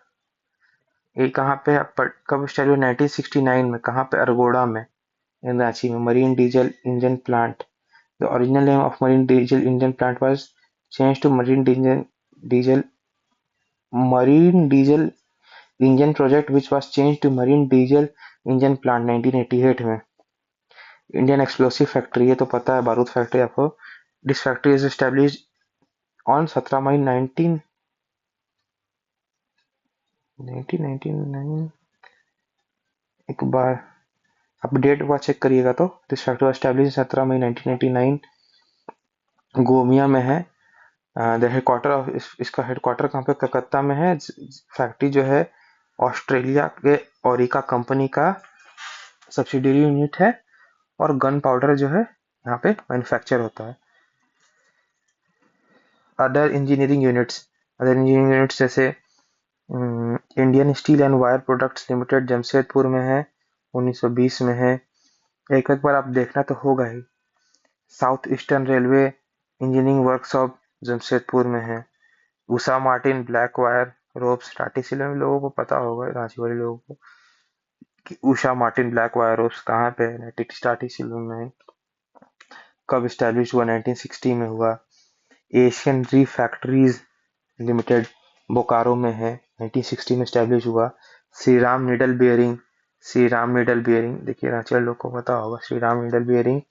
A: ये कहाँ पे है, कब स्टार्ट हुआ, 1969 में। कहाँ पे, अरगोड़ा में, इन रांची में। Marine diesel engine plant. The original name of marine diesel engine plant was change to marine diesel engine project which was change to marine diesel engine plant 1988 में। इंडियन एक्सप्लोसिव फैक्ट्री, ये तो पता है, बारूद factory आपको। This factory is establish on 17 मई 1999। एक बार आप date एक बार चेक करिएगा। तो दिस फैक्ट्री वाज एस्टेब्लिश 17 मई 1999, गोमिया में है। द हेडक्वार्टर ऑफ इसका हेडक्वार्टर कहाँ पे, कलकत्ता में है। फैक्ट्री जो है ऑस्ट्रेलिया के ओरिका कंपनी का सब्सिडियरी यूनिट है, और गन पाउडर जो है यहाँ पे मैन्युफैक्चर होता है। अदर इंजीनियरिंग यूनिट्स जैसे Indian steel and wire products limited Jamshedpur में है, 1920 में है। एक बार आप देखना तो होगा ही। South eastern railway engineering workshop Jamshedpur में है। Usha Martin black wire ropes, Tatisilwai लोगों को पता होगा, रांची वाले लोगों को, कि Usha Martin black wire ropes कहाँ पे है, टाटी सिलम में। कब स्टैब्लिश हुआ, 1960 में हुआ। एशियन री फैक्ट्रीज लिमिटेड, बोकारो में है, 1960 में स्टैब्लिश हुआ। श्री राम निडल बियरिंग देखिए रांची वाले लोग को पता होगा, श्री राम निडल बियरिंग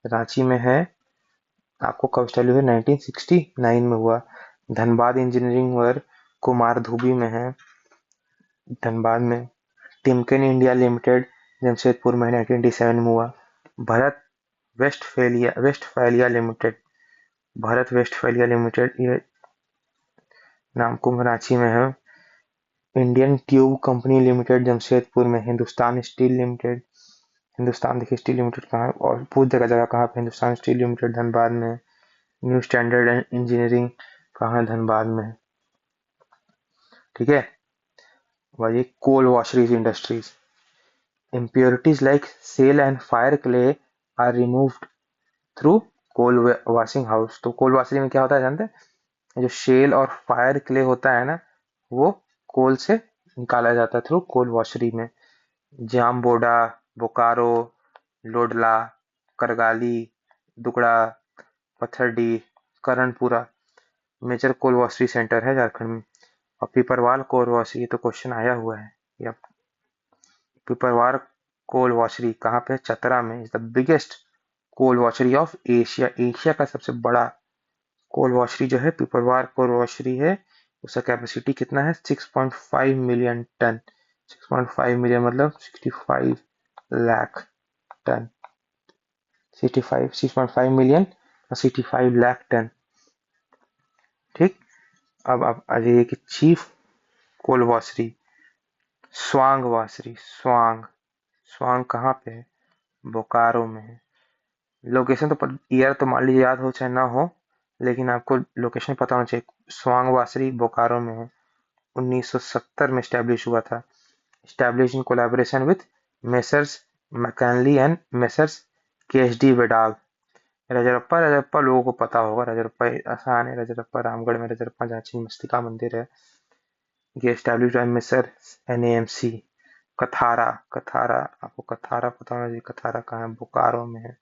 A: रांची में है। आपको कब स्टैब्लिश हुआ? 1969 में हुआ। धनबाद इंजीनियरिंग वर्क कुमार धुबी में है, धनबाद में। टिमकेन इंडिया लिमिटेड जमशेदपुर में 1987 में हुआ। भारत वेस्टफेलिया लिमिटेड ये नामकुम रांची में है। Indian tube company limited Jamshedpur में। हिंदुस्तान देखिए स्टील लिमिटेड कहाँ है, और बहुत जगह जगह कहाँ पे, हिंदुस्तान स्टील लिमिटेड धनबाद में। न्यू स्टैंडर्ड एंड इंजीनियरिंग कहाँ है? धनबाद में। ठीक है, वही कोल washeries industries. impurities like shale and fire clay are removed through coal washing house। तो कोल वॉशरी में क्या होता है जानते हैं? जो शेल और फायर क्ले होता है ना, वो कोल से निकाला जाता है थ्रू कोल वॉशरी में। जामबोडा, बोकारो, लोडला, करगाली, दुगड़ा, पथरडी, करणपुरा मेजर कोल वॉशरी सेंटर है झारखंड में। और पिपरवाल कोल वॉशरी, ये तो क्वेश्चन आया हुआ है। या पिपरवार कोल वॉशरी कहाँ पे? चतरा में। Is the biggest coal washery of Asia. Asia का सबसे बड़ा कोल वॉशरी जो है पिपरवार कोल वॉशरी है। उसका कैपेसिटी कितना है? 6.5 मिलियन टन। 6.5 मिलियन मतलब 65 लाख टन। 6.5 मिलियन और 65 लाख टन। ठीक, अब आप आ जाइए कि चीफ कोल वॉशरी स्वांग वॉशरी। स्वांग कहाँ पे है? बोकारो में है। लोकेशन तो ईयर तो मान लीजिए याद हो चाहे ना हो, लेकिन आपको लोकेशन पता होना चाहिए। स्वांग वासरी बोकारो में है। 1970 में स्टैब्लिश हुआ था। Establish in collaboration with messrs McNally and messrs KSD Wedag. Rajrappa लोगों को पता होगा। रजरप्पा आसान है। रजरप्पा रामगढ़ में रजरप्पा झांसी मस्तिका मंदिर है। ये establish by messrs NAMC। Kathara आपको कथारा पता होना चाहिए। कथारा कहाँ है? बोकारो में है।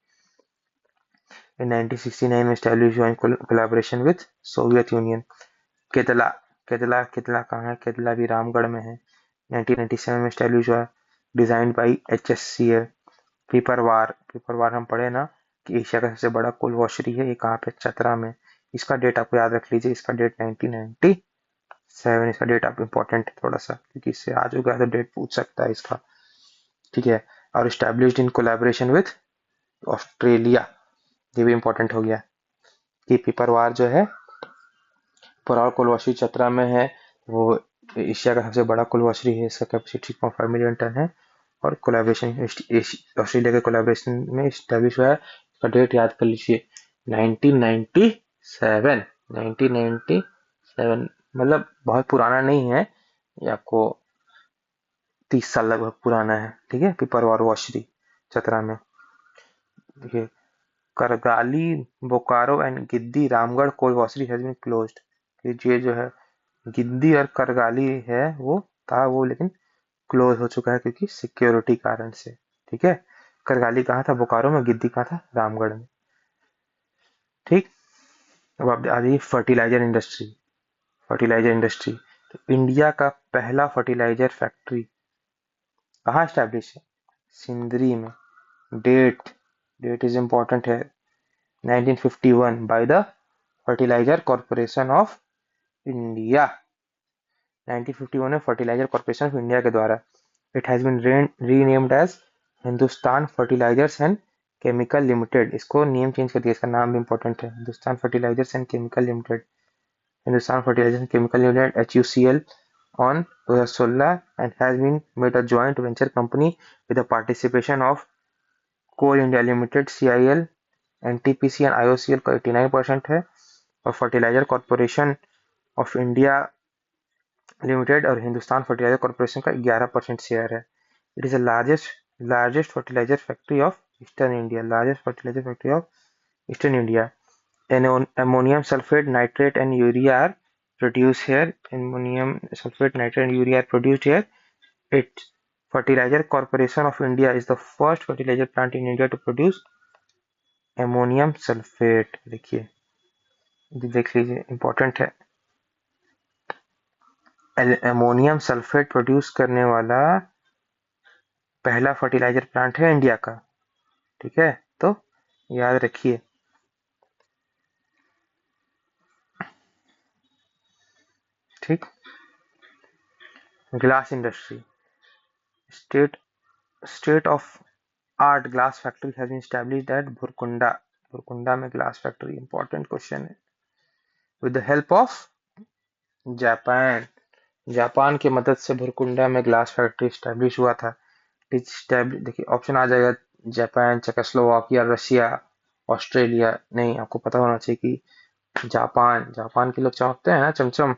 A: In 1969 में established हुआ in collaboration with Soviet Union. Ketla Ketla कहाँ है? केतला भी रामगढ़ में है। 1997 में established हुआ, डिजाइंड बाई HSCL। पिपरवार हम पढ़े ना कि एशिया का सबसे बड़ा कोल वॉशरी है। ये कहाँ पे? चतरा में। इसका डेट आपको याद रख लीजिए। इसका डेट 1997। इसका डेट आप इम्पोर्टेंट है थोड़ा सा, क्योंकि इससे आज होगा तो डेट पूछ सकता है इसका। ठीक है, और established in collaboration with Australia. ये भी इम्पोर्टेंट हो गया कि पिपरवार जो है पिपरवार कोल वॉशरी चतरा में है। वो एशिया का सबसे बड़ा कोल वॉशरी है। इसका कैपेसिटी 6.5 मिलियन टन है। और कोलैबोरेशन ऑस्ट्रेलिया के कोलैबोरेशन में स्टैब्लिश हुआ है। इसका डेट याद कर लीजिए 1997। 1997 मतलब बहुत पुराना नहीं है, ये आपको 30 साल लगभग पुराना है। ठीक है, पिपरवार वॉशरी चतरा में। देखिए, Kargali, Bokaro and Giddi Ramgarh coal washery has been closed. ये जो है गिद्दी और करगाली है वो था, वो लेकिन क्लोज हो चुका है क्योंकि सिक्योरिटी कारण से। ठीक है, करगाली कहाँ था? बोकारो में। गिद्दी कहाँ था? रामगढ़ में। ठीक, अब आप आ जाइए फर्टिलाइजर इंडस्ट्री। तो इंडिया का पहला फर्टिलाइजर फैक्ट्री कहाँ स्टैब्लिश है? सिंदरी में। डेट इज इम्पोर्टेंट है। 1951 by the fertiliser corporation of India. 1951 में फर्टिलाइजर कॉर्पोरेशन ऑफ इंडिया के द्वारा। It has been renamed as Hindustan fertilisers and chemical limited. इसको नेम चेंज कर दिया, इसका नाम भी इंपॉर्टेंट है। Hindustan fertilisers and chemical limited. Hindustan fertilisers and chemical limited HUCL on 2016 and has been made a joint venture company with the participation of Coal India Limited CIL, NTPC and IOCL का 89% है, और fertiliser corporation of India limited और Hindustan fertiliser corporation का 11% share है। It is the largest fertiliser factory of eastern India. Largest fertiliser factory of eastern India. Ammonium sulfate, nitrate and urea are produced here. Ammonium sulfate, nitrate and urea are produced here. It Fertilizer Corporation of India is the first fertilizer plant in India to produce ammonium sulfate। देखिए, देख लीजिए, important है। Ammonium sulphate produce करने वाला पहला fertiliser plant है India का। ठीक है, तो याद रखिए। ठीक। Glass industry, state state of art glass factory has been established at Bhurkunda. Bhurkunda में ग्लास फैक्ट्री, इंपॉर्टेंट क्वेश्चन है। With the help of Japan, Japan की मदद से भुरकुंडा में ग्लास फैक्ट्री स्टैब्लिश हुआ था। देखिए ऑप्शन आ जाएगा, जापान, चेकोस्लोवाकिया, रशिया, ऑस्ट्रेलिया। नहीं, आपको पता होना चाहिए कि जापान, जापान के लोग चमकते हैं ना चमचम,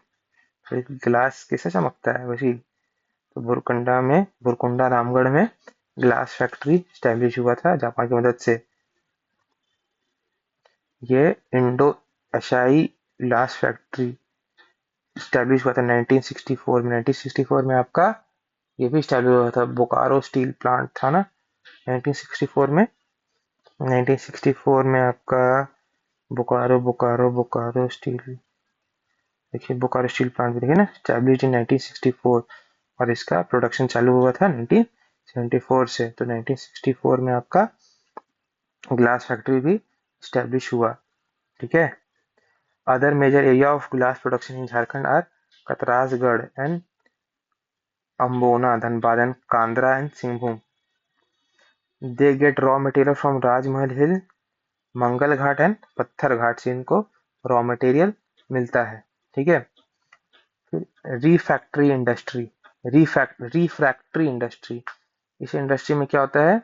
A: फिर ग्लास कैसे चमकता है वैसी। तो भुरकुंडा रामगढ़ में ग्लास फैक्ट्री स्टैब्लिश हुआ था जापान की मदद से। ये इंडो एशियाई ग्लास फैक्ट्री स्टैब्लिश हुआ था 1964 में। 1964 में आपका ये भी स्टैब्लिश हुआ था, बोकारो स्टील प्लांट था ना 1964 में। 1964 में आपका बोकारो बोकारो बोकारो स्टील, देखिए बोकारो स्टील प्लांट भी देखिए ना, स्टैब्लिश इन 1964, और इसका प्रोडक्शन चालू हुआ था 1974 से। तो 1964 में आपका ग्लास फैक्ट्री भी स्टैब्लिश हुआ। ठीक है। Other major area of glass production in Jharkhand are Katrasgarh and Ambona, Dhanbad and Kandra and Singhbhum. They get raw material from Rajmahal hill, Mangal Ghat and पत्थर घाट से इनको रॉ मटेरियल मिलता है। ठीक है। फिर रिफैक्ट्री इंडस्ट्री, रिफ्रैक्ट्री इंडस्ट्री, इस इंडस्ट्री में क्या होता है?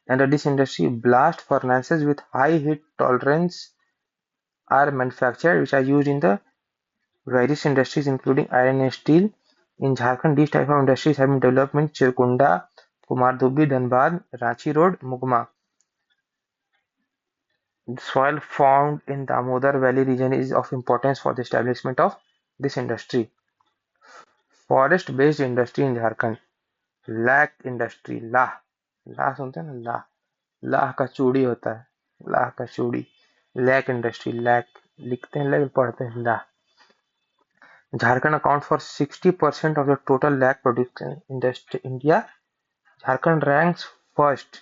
A: Under this industry blast furnaces with high heat tolerance are manufactured which are used in the various industries including iron and steel. In Jharkhand, these type of industries have been developed in Chirkunda, Kumardhubbi, Dhanbad, Ranchi Road, Mugma. The soil found in Damodar Valley region is of importance for the establishment of this industry. Forest based industry in Jharkhand, lakh industry, लाह, लाह सुनते हैं ना, लाह, लाह का चूड़ी होता है, लाह का चूड़ी, लैक इंडस्ट्री, लैक लिखते हैं लेकिन पढ़ते हैं लाह। Jharkhand accounts for 60% of the total lakh production industry in India. Jharkhand ranks first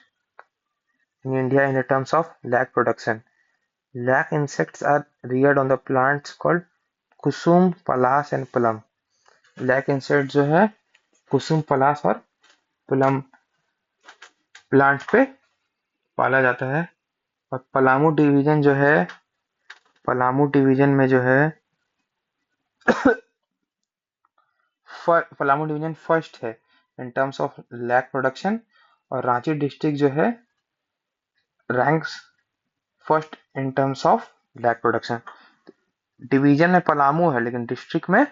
A: in India in terms of lakh production. Lakh insects are reared on the plants called kusum, palas and palam. Lakh insect जो है कुसुम, पलास और पलम plant पे पाला जाता है। और Palamu division जो है, पलामू डिवीजन में जो है पलामू डिवीजन फर्स्ट है in terms of lac production, और रांची डिस्ट्रिक्ट जो है ranks first in terms of lac production. Division में पलामू है लेकिन डिस्ट्रिक्ट में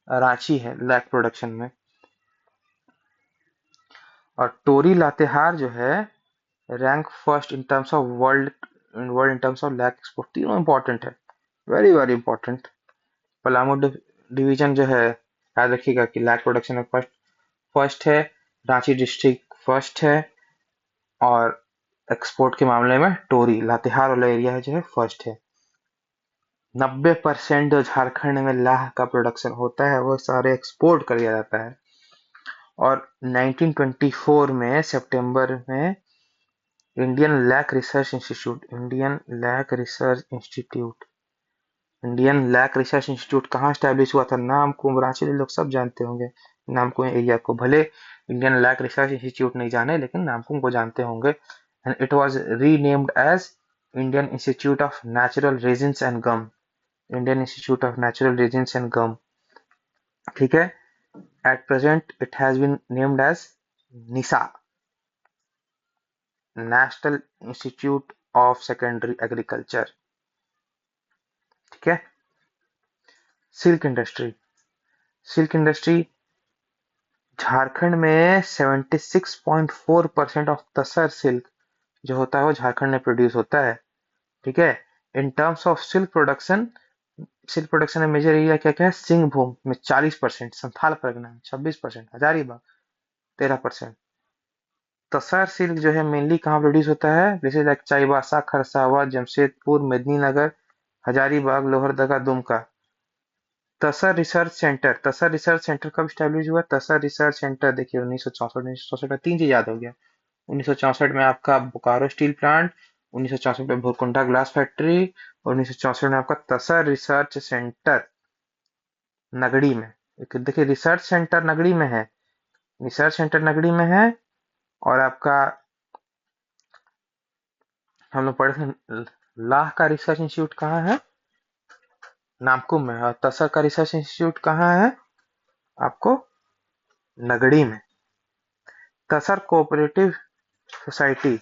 A: रांची है लैक प्रोडक्शन में। और टोरी लातेहार जो है rank first in terms of world in terms of lac export. तीनों इंपॉर्टेंट है, very very important. Palamu division जो है याद रखिएगा कि लैक प्रोडक्शन में फर्स्ट फर्स्ट है, रांची डिस्ट्रिक्ट फर्स्ट है, और एक्सपोर्ट के मामले में टोरी लातेहार वाला एरिया है जो है फर्स्ट है। 90% जो झारखंड में लाह का प्रोडक्शन होता है वो सारे एक्सपोर्ट कर दिया जाता है। और 1924 में सितंबर में Indian lac research institute, Indian lac research institute कहाँ स्टैब्लिश हुआ था? नाम को रांची लोग सब जानते होंगे, नाम को एरिया को, भले इंडियन लैक रिसर्च इंस्टीट्यूट नहीं जाने लेकिन नाम को जानते होंगे। And it was renamed as Indian Institute of Natural Resins and Gum, Indian Institute of Natural Resins and Gum. ठीक है। At present it has been named as NISA, National Institute of Secondary Agriculture. ठीक है। Silk industry, silk industry Jharkhand में 76.4% of tasar silk जो होता है वो झारखंड में प्रोड्यूस होता है। ठीक है। In terms of silk production में मेजर एरिया क्या क्या है? सिंहभूम में 40%, संथाल परगना में 26%, हजारीबाग 13%। तसर सिल्क जो है मेनली कहाँ प्रोड्यूस होता है? जैसे लाइक चाईबासा, खरसावा, जमशेदपुर, मेदिनीनगर, हजारीबाग, लोहरदगा, दुमका। तसर रिसर्च सेंटर कब स्टैब्लिश हुआ? तसर रिसर्च सेंटर देखिए 1964 में 3 चीज याद हो गया। 1964 में आपका बोकारो स्टील प्लांट, 1964 में भोरकुंडा ग्लास फैक्ट्री, 1964 में आपका तसर रिसर्च सेंटर नगड़ी में। देखिए रिसर्च सेंटर नगड़ी में है, रिसर्च सेंटर नगड़ी में है। और आपका हम लोग पढ़े थे लाह का रिसर्च इंस्टीट्यूट कहाँ है? नामकुम में। और तसर का रिसर्च इंस्टीट्यूट कहाँ है आपको? नगड़ी में। तसर कोऑपरेटिव सोसाइटी,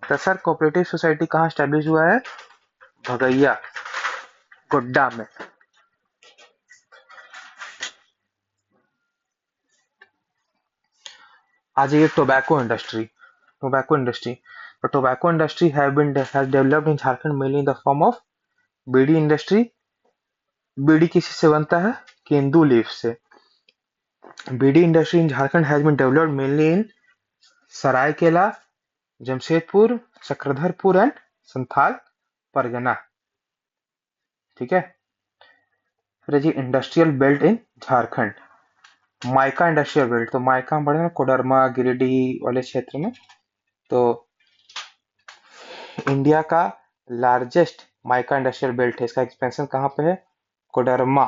A: तसर कोऑपरेटिव सोसाइटी कहाँ स्टैब्लिश हुआ है? भगैया गोड्डा में। आ जाइए tobacco industry. Tobacco industry, the tobacco industry has developed in Jharkhand mainly in the form of beedi industry. Beedi किसी से बनता है? केंदू लीफ से। Beedi industry in Jharkhand has been developed mainly in Seraikela, Jamshedpur, Chakradharpur and Santhal Pargana. ठीक है। फिर जी industrial belt in Jharkhand, mica industrial belt. तो माइका में बढ़े कोडरमा गिरिडीह वाले क्षेत्र में। तो इंडिया का लार्जेस्ट माइका इंडस्ट्रियल बेल्ट है। इसका एक्सपेंशन कहाँ पे है? कोडरमा,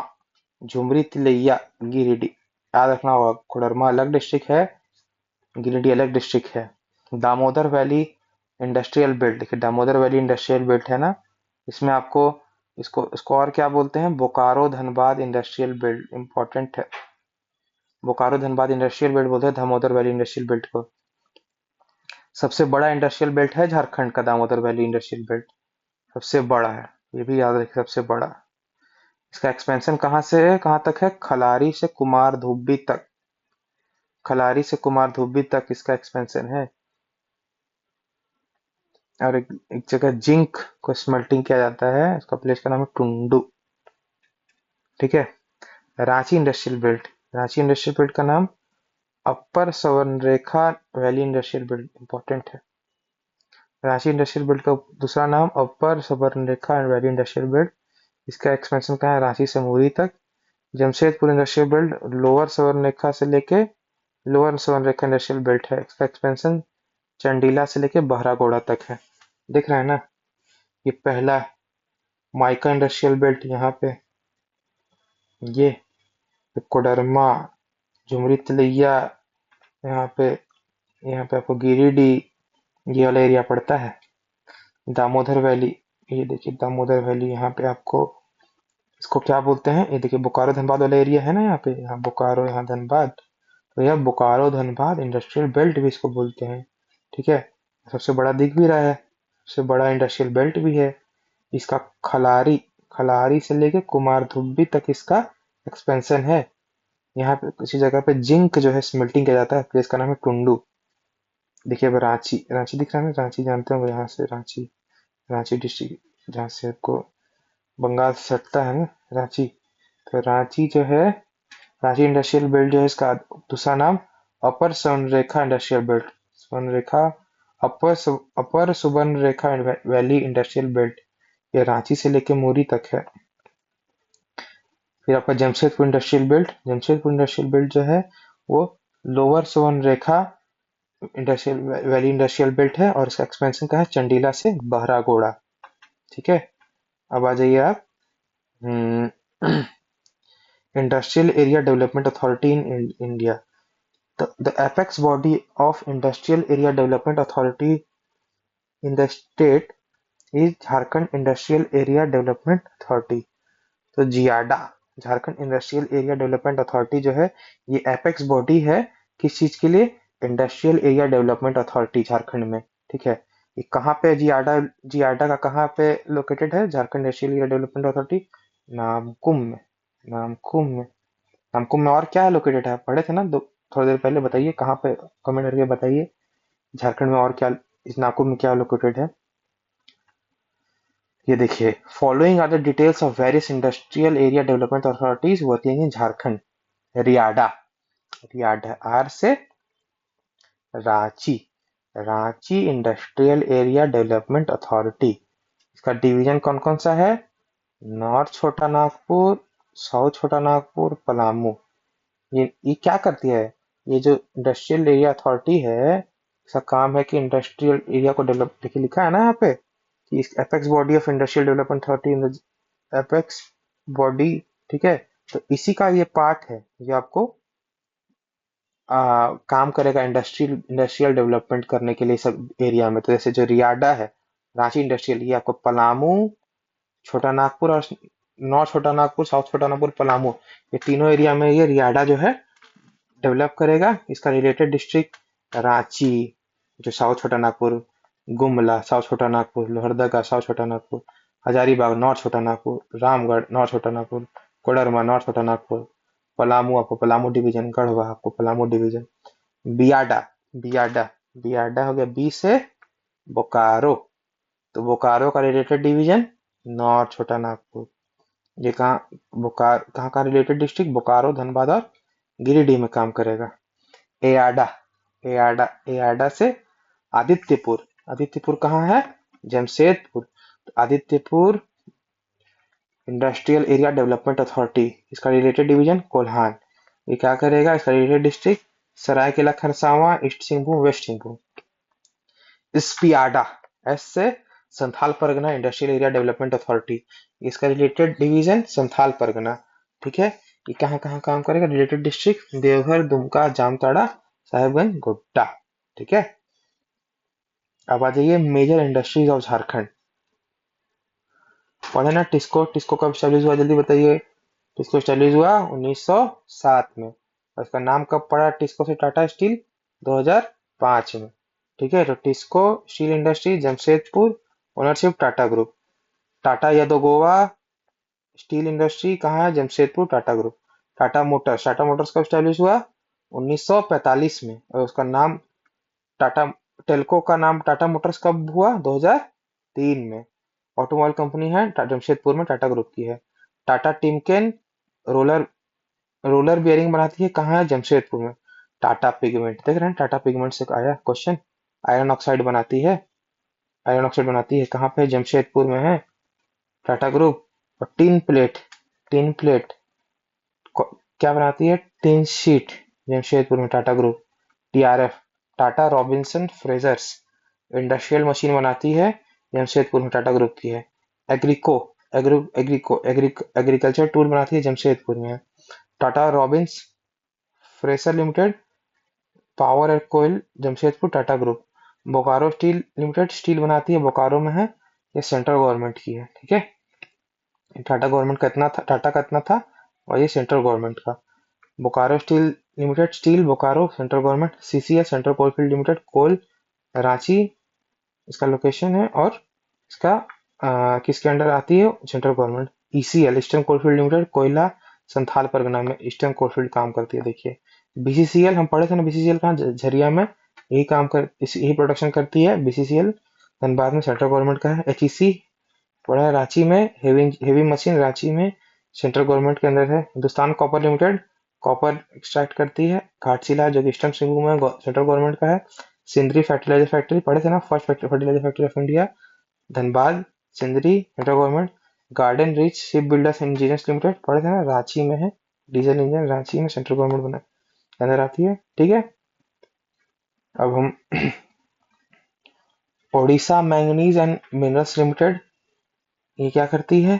A: झुमरी, तिलैया, गिरिडीह। याद रखना होगा, कोडरमा अलग डिस्ट्रिक्ट है, गिरिडीह अलग डिस्ट्रिक्ट है। दामोदर वैली इंडस्ट्रियल बेल्ट, देखिए दामोदर वैली इंडस्ट्रियल बेल्ट है ना, इसमें आपको इसको इसको और क्या बोलते हैं? Bokaro Dhanbad industrial belt. Important है, बोकारो धनबाद इंडस्ट्रियल बेल्ट बोलते हैं दामोदर वैली इंडस्ट्रियल बेल्ट को। सबसे बड़ा इंडस्ट्रियल बेल्ट है झारखंड का दामोदर वैली इंडस्ट्रियल बेल्ट, सबसे बड़ा है, ये भी याद रखिए सबसे बड़ा। इसका एक्सपेंशन कहाँ से है कहाँ तक है? खलारी से कुमार धुब्बी तक, खलारी से कुमार धुब्बी तक इसका एक्सपेंशन है। और एक जगह जिंक को स्मेल्टिंग किया जाता है, उसका प्लेस का नाम है टुंडू। ठीक है। Ranchi industrial belt, Ranchi industrial belt का नाम अपर सवर्णरेखा वैली इंडस्ट्रियल बेल्ट। इंपॉर्टेंट है, रांची इंडस्ट्रियल बेल्ट का दूसरा नाम अपर सवर्णरेखा वैली इंडस्ट्रियल बेल्ट। इसका एक्सपेंशन कहाँ है? रांची से मुरी तक। जमशेदपुर इंडस्ट्रियल बेल्ट लोअर सवर्णरेखा से लेके लोअर सवर्णरेखा इंडस्ट्रियल बेल्ट है, इसका एक्सपेंशन चंडीला से लेके बहरागोड़ा तक है। दिख रहा है ना, ये पहला माइका इंडस्ट्रियल बेल्ट यहाँ पे, ये कोडरमा, झुमरी तिलैया, यहाँ पे आपको गिरिडीह ये वाला एरिया पड़ता है। दामोदर वैली, ये देखिए दामोदर वैली, यहाँ पे आपको इसको क्या बोलते हैं? ये देखिए बोकारो धनबाद वाला एरिया है ना, यहाँ पे, यहाँ बोकारो, यहाँ धनबाद, तो यह बोकारो धनबाद इंडस्ट्रियल बेल्ट भी इसको बोलते हैं। ठीक है। सबसे बड़ा दिख भी रहा है, सबसे बड़ा इंडस्ट्रियल बेल्ट भी है। इसका खलारी, खलारी से लेके कुमारधुब्बी तक इसका एक्सपेंशन है। यहाँ पे किसी जगह पे जिंक जो है स्मेल्टिंग किया जाता है, प्लेस का नाम है टुंडू। देखिए अब रांची, रांची दिख रहा है ना, रांची जानते होंगे, यहाँ से रांची, रांची डिस्ट्रिक्ट जहाँ से आपको बंगाल से सटता है ना रांची। तो रांची जो है, रांची इंडस्ट्रियल बेल्ट जो है, इसका दूसरा नाम अपर स्वर्णरेखा इंडस्ट्रियल बेल्ट, स्वर्णरेखा, अपर सुवर्णरेखा वैली इंडस्ट्रियल बेल्ट, ये रांची से लेके मुरी तक है। फिर आपका Jamshedpur industrial belt, Jamshedpur industrial belt जो है वो lower Subarnarekha industrial valley industrial belt है, और इसका एक्सपेंशन का है चंडीला से बहरागोड़ा। ठीक है। अब आ जाइए आप industrial area development authority in India. The apex body of Industrial Area Development Authority in the state is Jharkhand industrial area development authority. तो JIADA, Jharkhand industrial area development authority जो है, ये एपेक्स बॉडी है किस चीज के लिए? Industrial area development authority Jharkhand में। ठीक है। ये कहाँ पे जियाडा, जियाडा का कहाँ पे लोकेटेड है? Jharkhand industrial area development authority Namkum में, नामकुम में। नामकुम में और क्या है लोकेटेड है? पढ़े थे ना दो थोड़ी देर पहले, बताइए कहाँ पे, कमेंट करके बताइए झारखंड में और क्या, इस नामकुम में क्या लोकेटेड है। ये देखिए, following are the details of various industrial area development authorities working in Jharkhand. RIADA, RIADA R से Ranchi, Ranchi industrial area development authority. इसका डिवीजन कौन कौन सा है? नॉर्थ छोटा नागपुर, साउथ छोटा नागपुर, पलामू। ये क्या करती है? ये जो इंडस्ट्रियल एरिया अथॉरिटी है, इसका काम है कि इंडस्ट्रियल एरिया को डेवलप, देखिए लिखा है ना यहाँ पे कि apex body of industrial development authority in the apex body. ठीक है, तो इसी का ये पार्ट है जो आपको काम करेगा इंडस्ट्रियल इंडस्ट्रियल डेवलपमेंट करने के लिए सब एरिया में। तो जैसे जो रियाडा है, रांची इंडस्ट्रियल, ये आपको पलामू, छोटा नागपुर और नॉर्थ छोटा नागपुर, साउथ छोटा नागपुर, पलामू, ये तीनों एरिया में ये रियाडा जो है डेवलप करेगा। इसका रिलेटेड डिस्ट्रिक्ट रांची जो साउथ छोटा नागपुर, गुमला साउथ छोटा नागपुर, लोहरदगा साउथ छोटा नागपुर, हजारीबाग नॉर्थ छोटा नागपुर, रामगढ़ नॉर्थ छोटा नागपुर, कोडरमा नॉर्थ छोटा नागपुर, पलामू आपको पलामू डिवीजन, गढ़वा आपको पलामू डिवीजन, बियाडा, बियाडा, बियाडा हो गया बी से बोकारो, तो बोकारो का रिलेटेड डिवीजन नॉर्थ छोटा नागपुर। ये कहाँ का रिलेटेड डिस्ट्रिक्ट? बोकारो, धनबाद और गिरिडीह में काम करेगा। एयाडा, एयाडा से आदित्यपुर, आदित्यपुर कहाँ है? जमशेदपुर, तो Adityapur industrial area development authority, इसका रिलेटेड डिवीजन कोल्हान। ये क्या करेगा? इसका related district Seraikela Kharsawan, east Singhbhum, west Singhbhum. SPIADA, S से Santhal Pargana industrial area development authority, इसका रिलेटेड डिवीजन संथाल परगना। ठीक है, ये कहाँ कहाँ काम करेगा? Related district Deoghar, Dumka, Jamtara, Sahebganj, Godda. ठीक है, अब आ जाइए मेजर इंडस्ट्रीज ऑफ झारखंड। पढ़े ना टिस्को, टिस्को कब स्टैब्लिश हुआ जल्दी बताइए? टिस्को स्टैब्लिश हुआ 1907 में, और इसका नाम कब पड़ा टिस्को से टाटा स्टील? 2005 में। ठीक है, तो TISCO steel industry Jamshedpur, ownership Tata group. Tata यादोगोवा स्टील इंडस्ट्री कहाँ है? Jamshedpur, Tata group. Tata motors, Tata motors कब स्टैब्लिश हुआ? 1945 में, और उसका नाम टाटा, टेल्को का नाम टाटा मोटर्स कब हुआ? 2003 में। ऑटोमोबाइल कंपनी है जमशेदपुर में, टाटा ग्रुप की है। Tata Timken roller roller bearing बनाती है, कहाँ है? जमशेदपुर में। टाटा पिगमेंट, देख रहे हैं टाटा पिगमेंट से आया क्वेश्चन। आयरन ऑक्साइड बनाती है, आयरन ऑक्साइड बनाती है कहाँ पे? जमशेदपुर में है, टाटा ग्रुप। और टिन प्लेट, टिन प्लेट क्या बनाती है? टिन शीट, जमशेदपुर में, Tata group. TRF, Tata Robinson Frasers industrial machine बनाती है, जमशेदपुर में, टाटा ग्रुप की है। एग्रीको, एग्रीकल्चर टूल बनाती है, जमशेदपुर में है। Tata Robins Fraser limited power and कोयल, Jamshedpur, Tata group. Bokaro steel limited steel बनाती है, बोकारो में है, ये सेंट्रल गवर्नमेंट की है। ठीक है, टाटा गवर्नमेंट का इतना था, टाटा का इतना था, और ये सेंट्रल गवर्नमेंट का। Bokaro steel limited steel Bokaro central government. CCL central coalfield limited coal Ranchi इसका लोकेशन है, और इसका किसके अंडर आती है? Central government. ECL eastern coalfield limited कोयला संथाल परगना में ईस्टर्न कोलफील्ड काम करती है। देखिए बीसीसीएल हम पढ़े थे ना, बीसीसीएल कहाँ? झरिया में, यही काम कर यही प्रोडक्शन करती है बीसीसीएल, धनबाद में, सेंट्रल गवर्नमेंट का है। एचईसी पड़ा है रांची में, हेवी मशीन रांची में, सेंट्रल गवर्नमेंट के अंदर है। Hindustan copper limited copper extract करती है, घाटशिला जो कि ईस्टर्न सिंहभूम में, सेंट्रल गवर्नमेंट का है। सिंदरी फर्टिलाइजर फैक्ट्री पढ़े थे ना, first fertiliser factory of India, Dhanbad, Sindri, central government. Garden reach ship builders and engineers limited पढ़े थे ना, रांची में है, डीजल इंजन रांची में, सेंट्रल गवर्नमेंट बना अंदर आती है। ठीक है, अब हम Odisha manganese and minerals limited, ये क्या करती है?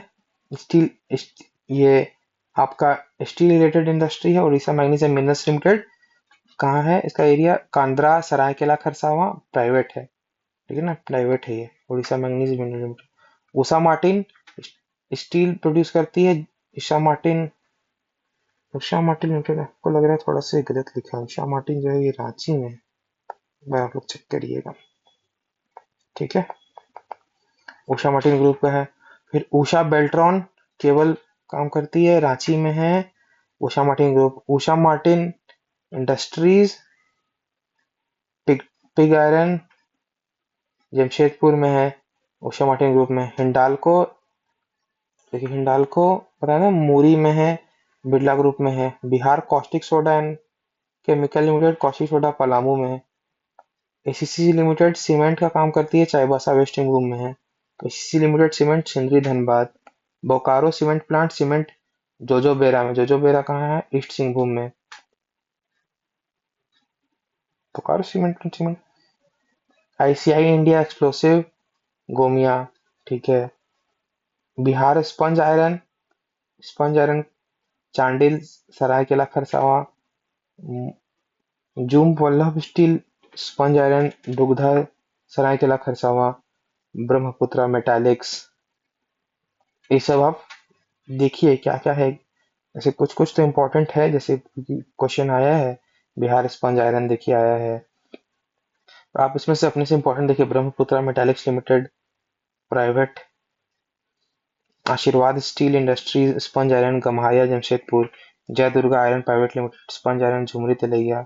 A: स्टील, ये आपका स्टील रिलेटेड इंडस्ट्री है, Orissa manganese and minerals limited. कहाँ है इसका एरिया? कांद्रा सरायकेला खरसावां, प्राइवेट है। ठीक है ना, प्राइवेट है ये Orissa manganese mineral limited. Usha Martin steel produce करती है, Usha Martin, Usha Martin limited. आपको लग रहा है थोड़ा सा गलत लिखा है, उषा मार्टिन जो है ये रांची में है, भाई आप लोग चेक करिएगा। ठीक है, उषा मार्टिन ग्रुप का है। फिर उषा बेल्ट्रॉन केबल काम करती है, रांची में है, Usha Martin group. Usha Martin industries pig pig iron Jamshedpur में है, उषा मार्टिन ग्रुप में। हिंडाल्को, देखिए हिंडाल्को पता है ना, मूरी में है, बिरला ग्रुप में है। Bihar caustic soda and chemical limited caustic soda Palamu में है। एसीसी लिमिटेड सीमेंट का काम करती है, चाईबासा वेस्ट सिंहभूम में है। ACC limited cement Sindri, Dhanbad. Bokaro cement plant cement Jojobera में, जोजोबेरा कहाँ है? ईस्ट सिंहभूम में। Bokaro cement cement. ICI India explosive, Gomia, ठीक है। Bihar sponge iron Chandil, Seraikela Kharsawan. जूम Vallabh steel sponge iron Dugdhar, Seraikela Kharsawan. Brahmaputra metallics. ये सब आप देखिए क्या क्या है। ऐसे कुछ कुछ तो इम्पोर्टेंट है, जैसे क्वेश्चन आया है बिहार स्पंज आयरन देखिए आया है। तो आप इसमें से अपने से इम्पोर्टेंट देखिए, Brahmaputra metallics limited private, Ashirwad steel industries sponge iron Gamharia Jamshedpur, Jai Durga iron private limited sponge iron Jhumri Telaiya,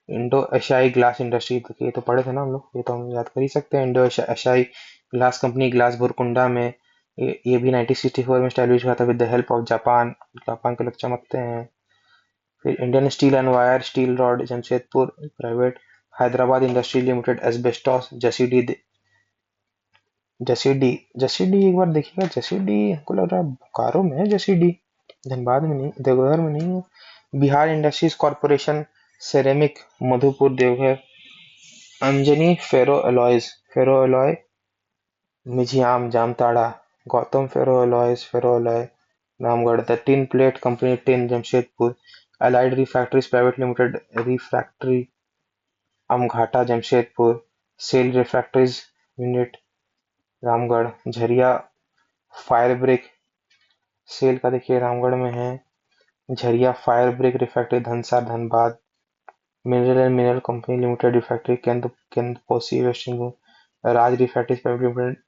A: Indo एशियाई ग्लास इंडस्ट्री, ये तो पढ़े थे ना हम लोग, ये तो हम याद कर ही सकते हैं। इंडो एशियाई ग्लास कंपनी ग्लास बुरकुंडा में, ये भी 1964 में स्टैब्लिश हुआ था with the help of Japan. Japan के लोग चमकते हैं। फिर Indian steel and wire steel rod Jamshedpur private, Hyderabad industry limited asbestos, Jasidih Jasidih एक बार देखिएगा। जसीडी हमको लग रहा है बोकारो में है जसीडी, धनबाद में नहीं, देवघर में नहीं है। Bihar industries corporation ceramic Madhupur Deoghar, Anjani ferro alloy Mihijam Jamtara, Gautam ferro alloy Ramgarh, the tin plate company tin Jamshedpur, allied refractories private limited refractory Amghata Jamshedpur, SAIL refractories unit Ramgarh, Jharia fire brick SAIL का देखिए रामगढ़ में है, Jharia fire brick refractory Dhansar Dhanbad, mineral and mineral company limited refractory Kendraposhi west Singhbhum, Raj refractories private limited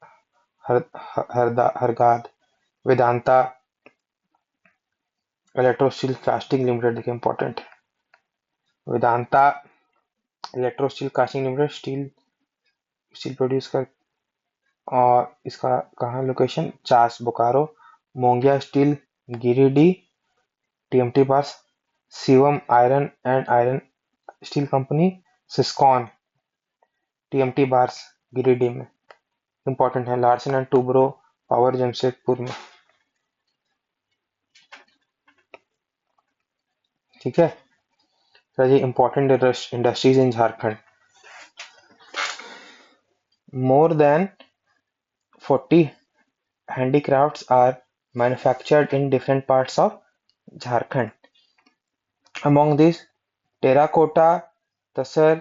A: Hargad, Vedanta electro steel casting limited देखिए important, Vedanta electro steel casting limited steel steel produce कर। और इसका कहाँ location? Chas Bokaro, Mongia steel Giridih, TMT पास, Shivam iron and iron steel company Siscon, TMT bars Giridih में important है। Larsen and Toubro power Jamshedpur में, ठीक है sir ji. Important industries in Jharkhand, more than 40 handicrafts are manufactured in different parts of Jharkhand. Among these, terracotta, tasar,